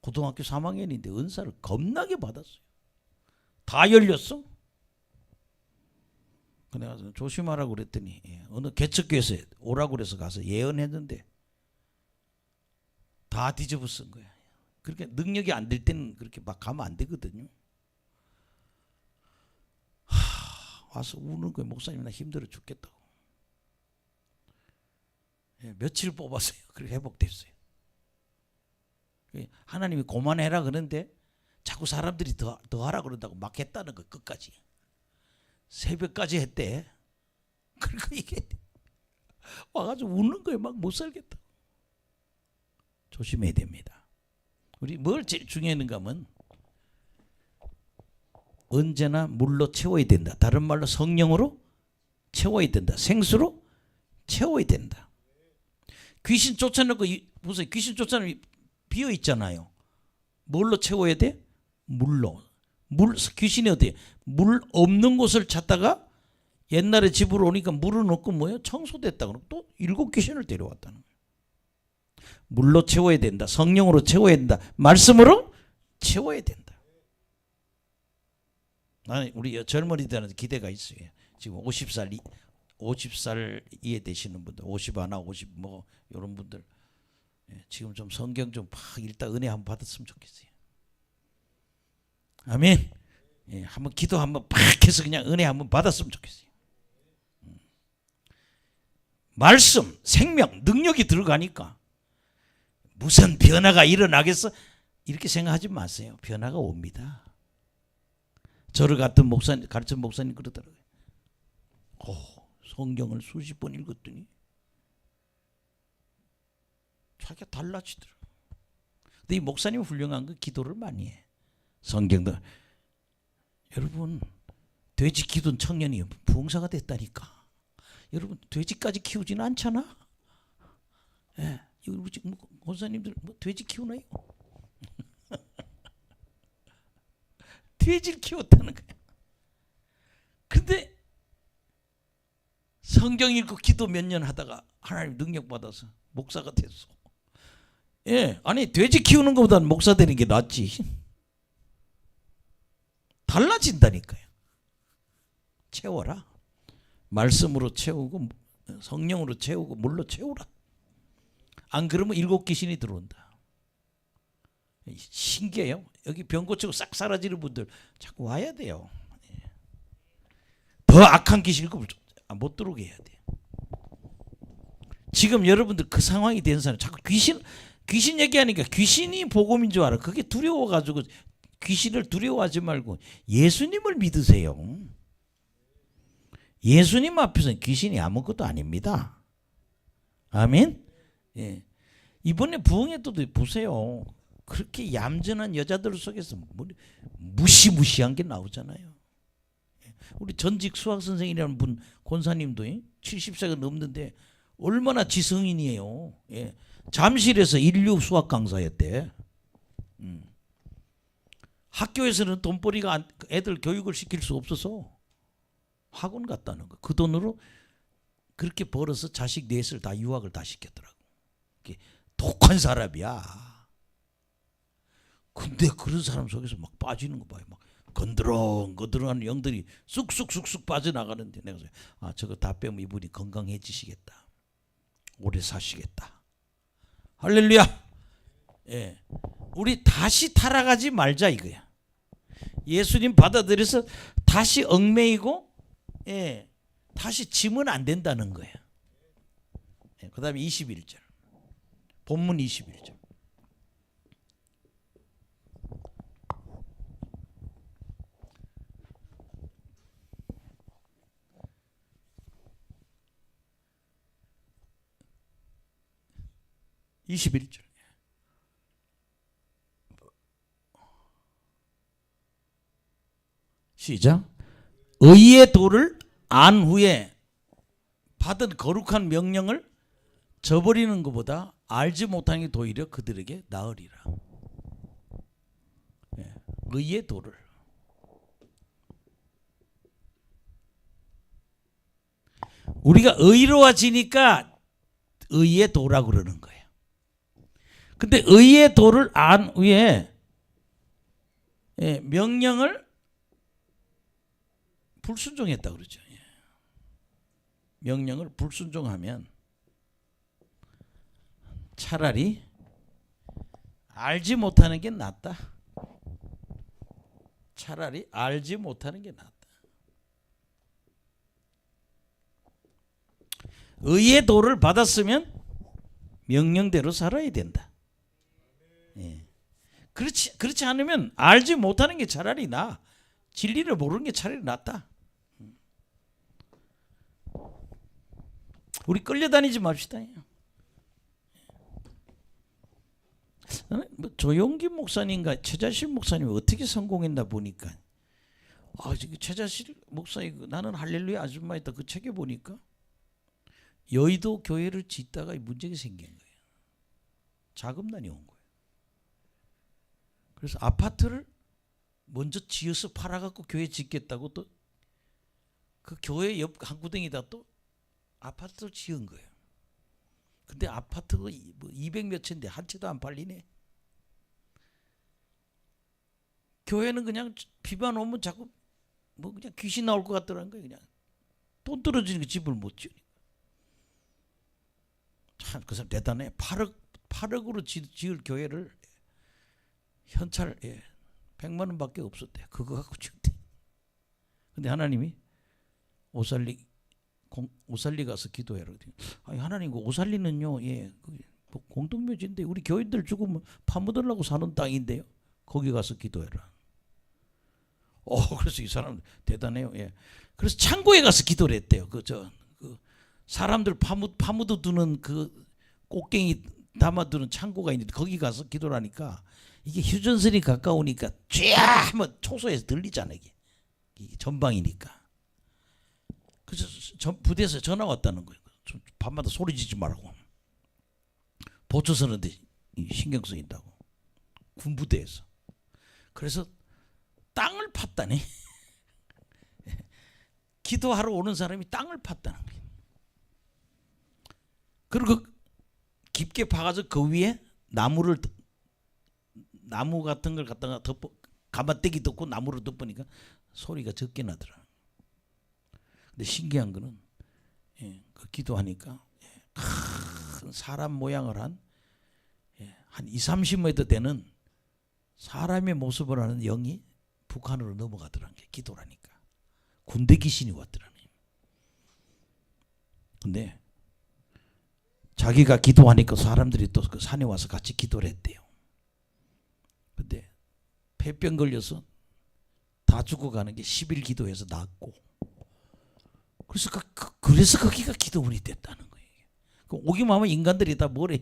고등학교 3학년인데 은사를 겁나게 받았어요. 다 열렸어. 내가 조심하라고 그랬더니 어느 개척교회에서 오라고 그래서 가서 예언했는데 다 뒤집어 쓴 거야. 그렇게 능력이 안 될 때는 그렇게 막 가면 안 되거든요. 와서 우는 거예요. 목사님 나 힘들어 죽겠다고. 며칠 뽑았어요. 그렇게 회복됐어요. 하나님이 그만해라 그러는데 자꾸 사람들이 더 하라 그런다고 막 했다는 거. 끝까지 새벽까지 했대. 그리고 이게 와가지고 우는 거예요. 막 못 살겠다. 조심해야 됩니다. 우리 뭘 제일 중요했는가 하면 언제나 물로 채워야 된다. 다른 말로 성령으로 채워야 된다. 생수로 채워야 된다. 귀신 쫓아내고 보세요. 귀신 쫓아내면 비어 있잖아요. 뭘로 채워야 돼? 물로. 귀신이 어디에? 물 없는 곳을 찾다가 옛날에 집으로 오니까 물은 없고 뭐예요? 청소됐다. 그러고 또 7 귀신을 데려왔다는 거예요. 물로 채워야 된다. 성령으로 채워야 된다. 말씀으로 채워야 된다. 나는 우리 젊은이들한테 기대가 있어요. 지금 50살 이해 되시는 분들, 51, 50 뭐 이런 분들 지금 좀 성경 좀 팍 읽다 은혜 한번 받았으면 좋겠어요. 아멘. 한번 기도 한번 팍 해서 그냥 은혜 한번 받았으면 좋겠어요. 말씀, 생명, 능력이 들어가니까 무슨 변화가 일어나겠어? 이렇게 생각하지 마세요. 변화가 옵니다. 저를 같은 목사님, 가르친 목사님 그러더라고요. 성경을 수십 번 읽었더니 자기가 달라지더라고요. 근데 이 목사님 훌륭한 거 기도를 많이 해. 성경도 여러분 돼지 키우던 청년이 부흥사가 됐다니까. 여러분 돼지까지 키우지는 않잖아. 예, 우리 지금 목사님들 뭐 돼지 키우나요? 돼지를 키웠다는 거야. 근데 성경 읽고 기도 몇 년 하다가 하나님 능력 받아서 목사가 됐어. 예, 아니 돼지 키우는 것보다는 목사 되는 게 낫지. 달라진다니까요. 채워라. 말씀으로 채우고 성령으로 채우고 물로 채우라. 안 그러면 7 귀신이 들어온다. 신기해요. 여기 병 고치고 싹 사라지는 분들 자꾸 와야 돼요. 더 악한 귀신을 못 들어오게 해야 돼요. 지금 여러분들 그 상황이 된 사람 자꾸 귀신 얘기하니까 귀신이 복음인 줄 알아. 그게 두려워가지고 귀신을 두려워하지 말고 예수님을 믿으세요. 예수님 앞에서는 귀신이 아무것도 아닙니다. 아멘. 예. 이번에 부흥회도 보세요. 그렇게 얌전한 여자들 속에서 무시무시한 게 나오잖아요. 우리 전직 수학 선생이라는 분 권사님도 70세가 넘는데 얼마나 지성인이에요. 예. 잠실에서 인류 수학 강사였대. 학교에서는 돈벌이가 애들 교육을 시킬 수 없어서 학원 갔다는 거. 그 돈으로 그렇게 벌어서 자식 넷을 다 유학을 다 시켰더라고. 독한 사람이야. 근데 그런 사람 속에서 막 빠지는 거 봐요. 막 건드렁건드렁하는 영들이 쑥쑥쑥쑥 빠져나가는데 내가 저거 다 빼면 이분이 건강해지시겠다. 오래 사시겠다. 할렐루야. 예, 우리 다시 타락하지 말자 이거야. 예수님 받아들여서 다시 얽매이고 다시 지면 안 된다는 거야. 그 다음에 21절 본문 21절 시작. 의의 도를 안 후에 받은 거룩한 명령을 저버리는 것보다 알지 못하는 게 도리어 그들에게 나으리라. 의의 도를. 우리가 의로워지니까 의의 도라고 그러는 거예요. 근데 의의 도를 안 후에 명령을 불순종했다 그러죠. 명령을 불순종하면 차라리 알지 못하는 게 낫다. 차라리 알지 못하는 게 낫다. 의의 도를 받았으면 명령대로 살아야 된다. 예. 그렇지 않으면 알지 못하는 게 차라리 나. 진리를 모르는 게 차라리 낫다. 우리 끌려다니지 맙시다. 뭐 조용기 목사님과 최자실 목사님이 어떻게 성공했나 보니까 최자실 목사 나는 할렐루야 아줌마였다 그 책에 보니까 여의도 교회를 짓다가 문제가 생긴 거예요. 자금난이 온 거예요. 그래서 아파트를 먼저 지어서 팔아갖고 교회 짓겠다고 또 그 교회 옆 한 구덩이다 또 아파트를 지은 거예요. 근데 아파트가 200몇 채인데 한 채도 안 팔리네. 교회는 그냥 비만 오면 자꾸 뭐 그냥 귀신 나올 것 같더라는 거예요. 그냥 돈 떨어지는 거 집을 못 지으니까. 참 그 사람 대단해. 8억으로 지을 교회를 현찰 100만 원밖에 없었대. 그거 갖고 지었대. 근데 하나님이 오살리 가서 기도해라. 아니 하나님 그 오살리는요, 공동묘지인데 우리 교인들 죽으면 파묻으려고 사는 땅인데요. 거기 가서 기도해라. 그래서 이 사람 대단해요. 그래서 창고에 가서 기도를 했대요. 그 사람들 파묻어두는 그 꽃갱이 담아두는 창고가 있는데 거기 가서 기도를 하니까 이게 휴전선이 가까우니까 쥐야 하면 초소에서 들리잖아요. 이게 전방이니까. 그래서 부대에서 전화 왔다는 거예요. 밤마다 소리 지지 말라고. 보초 서는데 신경 쓰인다고. 군부대에서. 그래서 땅을 팠다네. 기도하러 오는 사람이 땅을 팠다는 거예요. 그리고 깊게 파가지고 그 위에 나무 같은 걸 갖다가 가마떼기 덮고 나무로 덮으니까 소리가 적게 나더라. 근데 신기한 거는 그 기도하니까 큰 사람 모양을 한 20-30m 되는 사람의 모습을 하는 영이 북한으로 넘어가더라는 게 기도라니까. 군대 귀신이 왔더라니. 근데 자기가 기도하니까 사람들이 또 그 산에 와서 같이 기도를 했대요. 근데 폐병 걸려서 다 죽어가는 게 10일 기도해서 낫고. 그래서 거기가 기도문이 됐다는 거예요. 오기만 하면 인간들이 다 뭐래요?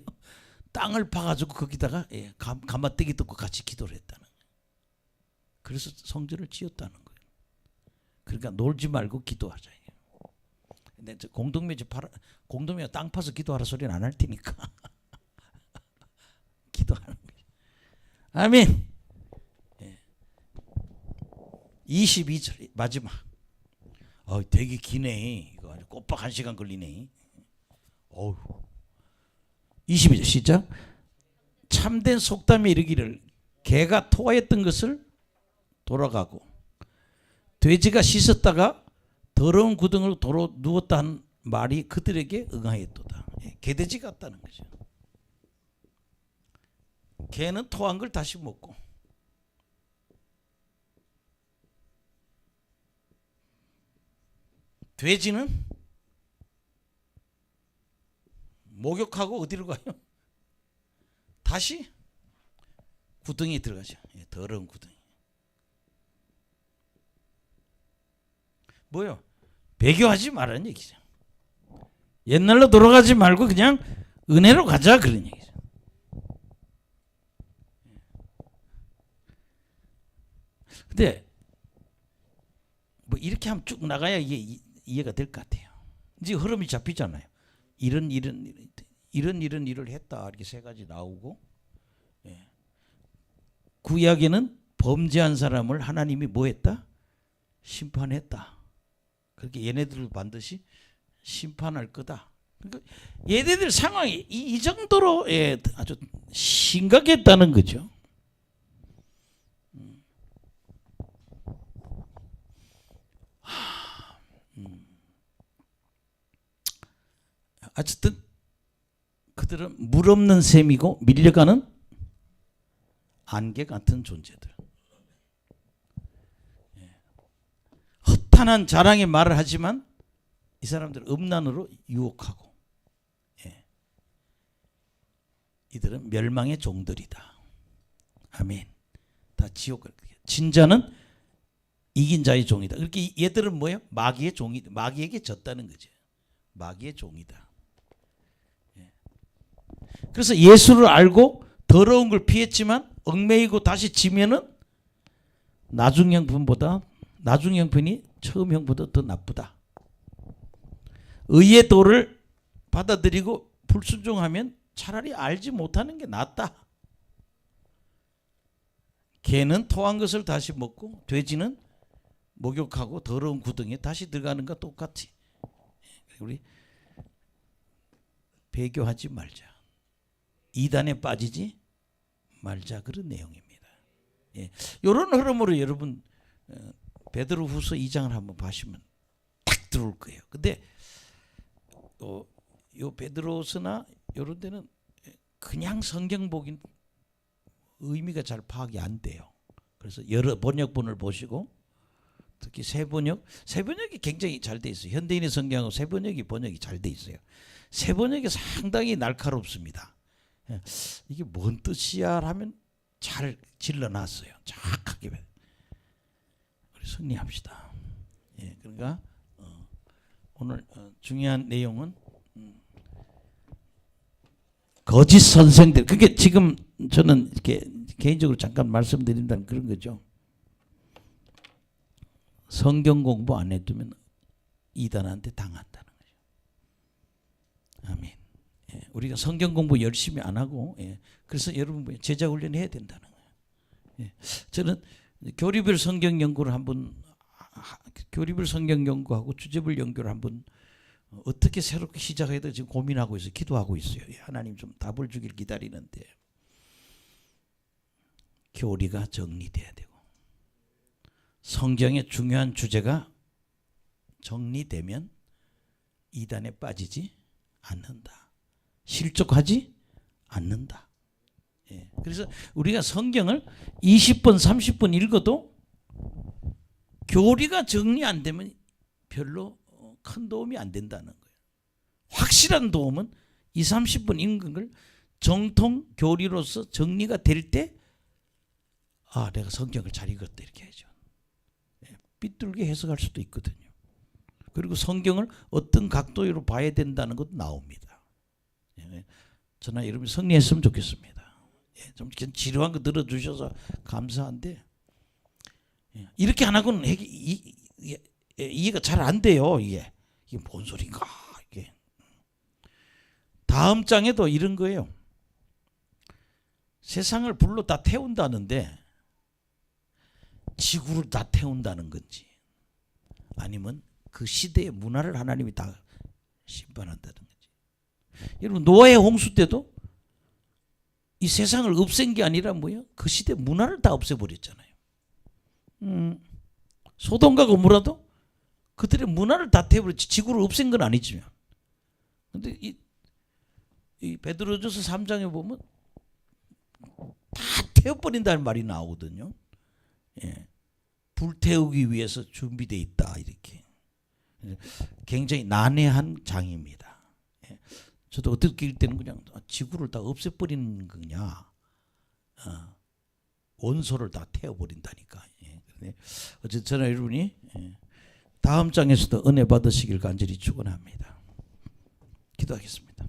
땅을 파가지고 거기다가 가마떼기 덮고 같이 기도를 했다는 거예요. 그래서 성전을 지었다는 거예요. 그러니까 놀지 말고 기도하자. 근데 공동묘지 땅 파서 기도하라 소리는 안 할 테니까 기도하는 거예요. 아멘. 22절 마지막. 되게 기네. 이거 아주 꼬박 1시간 걸리네. 22절 시작. 참된 속담에 이르기를 개가 토하였던 것을 돌아가고 돼지가 씻었다가 더러운 구덩이로 도로 누웠다 한 말이 그들에게 응하였도다. 개돼지 같다는 거죠. 개는 토한 걸 다시 먹고 돼지는 목욕하고 어디로 가요? 다시 구덩이에 들어가죠. 더러운 구덩이. 뭐요? 배교하지 말라는 얘기죠. 옛날로 돌아가지 말고 그냥 은혜로 가자 그런 얘기죠. 근데 뭐 이렇게 하면 쭉 나가야 이해가 될 것 같아요. 이제 흐름이 잡히잖아요. 이런 일을 했다 이렇게 세 가지 나오고, 구약에는 범죄한 사람을 하나님이 뭐했다? 심판했다. 그렇게 얘네들을 반드시 심판할 거다. 그러니까 얘네들 상황이 이 정도로 아주 심각했다는 거죠. 어쨌든 그들은 물 없는 셈이고 밀려가는 안개 같은 존재들. 허탄한 자랑의 말을 하지만 이 사람들 음란으로 유혹하고, 이들은 멸망의 종들이다. 아멘. 다 지옥 갈 거예요. 진자는 이긴 자의 종이다. 그렇게 얘들은 뭐예요? 마귀의 종이, 마귀에게 졌다는 거죠. 마귀의 종이다. 그래서 예수를 알고 더러운 걸 피했지만 얽매이고 다시 지면은 나중 형편이 처음 형보다 더 나쁘다. 의의 도를 받아들이고 불순종하면 차라리 알지 못하는 게 낫다. 개는 토한 것을 다시 먹고 돼지는 목욕하고 더러운 구덩이에 다시 들어가는 것과 똑같이 우리 배교하지 말자. 이단에 빠지지 말자. 그런 내용입니다. 이런 흐름으로 여러분 베드로후서 2장을 한번 보시면 딱 들어올 거예요. 근데 요 베드로서나 이런 데는 그냥 성경 보긴 의미가 잘 파악이 안 돼요. 그래서 여러 번역본을 보시고 특히 세번역이 굉장히 잘 돼 있어요. 현대인의 성경하고 번역이 잘 돼 있어요. 세번역이 상당히 날카롭습니다. 이게 뭔 뜻이야 하면 잘 질러놨어요. 정확하게. 우리 승리합시다. 그러니까 오늘 중요한 내용은 거짓 선생들. 그게 지금 저는 이렇게 개인적으로 잠깐 말씀드린다는 그런 거죠. 성경 공부 안 해두면 이단한테 당한다는 거죠. 아멘. 우리가 성경 공부 열심히 안 하고 그래서 여러분 제자 훈련 해야 된다는 거예요. 저는 교리별 성경 연구를 교리별 성경 연구하고 주제별 연구를 한번 어떻게 새롭게 시작해야 될지 지금 고민하고 있어요. 기도하고 있어요. 하나님 좀 답을 주길 기다리는데 교리가 정리돼야 되고 성경의 중요한 주제가 정리되면 이단에 빠지지 않는다. 실족하지 않는다. 그래서 우리가 성경을 20번 30번 읽어도 교리가 정리 안 되면 별로 큰 도움이 안 된다는 거예요. 확실한 도움은 20, 30번 읽은 걸 정통 교리로서 정리가 될 때 내가 성경을 잘 읽었다 이렇게 해야죠. 삐뚤게 해석할 수도 있거든요. 그리고 성경을 어떤 각도로 봐야 된다는 것도 나옵니다. 저나 여러분이 승리했으면 좋겠습니다. 좀 지루한 거 들어주셔서 감사한데 이렇게 안 하고는 이해가 잘 안 돼요. 이게 뭔 소린가 이게. 다음 장에도 이런 거예요. 세상을 불로 다 태운다는데 지구를 다 태운다는 건지 아니면 그 시대의 문화를 하나님이 다 심판한다는 건지. 여러분 노아의 홍수 때도 이 세상을 없앤 게 아니라 뭐예요? 그 시대 문화를 다 없애버렸잖아요. 소돔과 고모라도 그들의 문화를 다 태워버렸지 지구를 없앤 건 아니지만. 근데 이 베드로전서 3장에 보면 다 태워버린다는 말이 나오거든요. 불태우기 위해서 준비되어 있다 이렇게. 굉장히 난해한 장입니다. 저도 어떻게 읽을 때는 그냥 지구를 다 없애버리는 거냐, 원소를 다 태워버린다니까. 어쨌든 저는 여러분이 다음 장에서도 은혜 받으시길 간절히 축원합니다. 기도하겠습니다.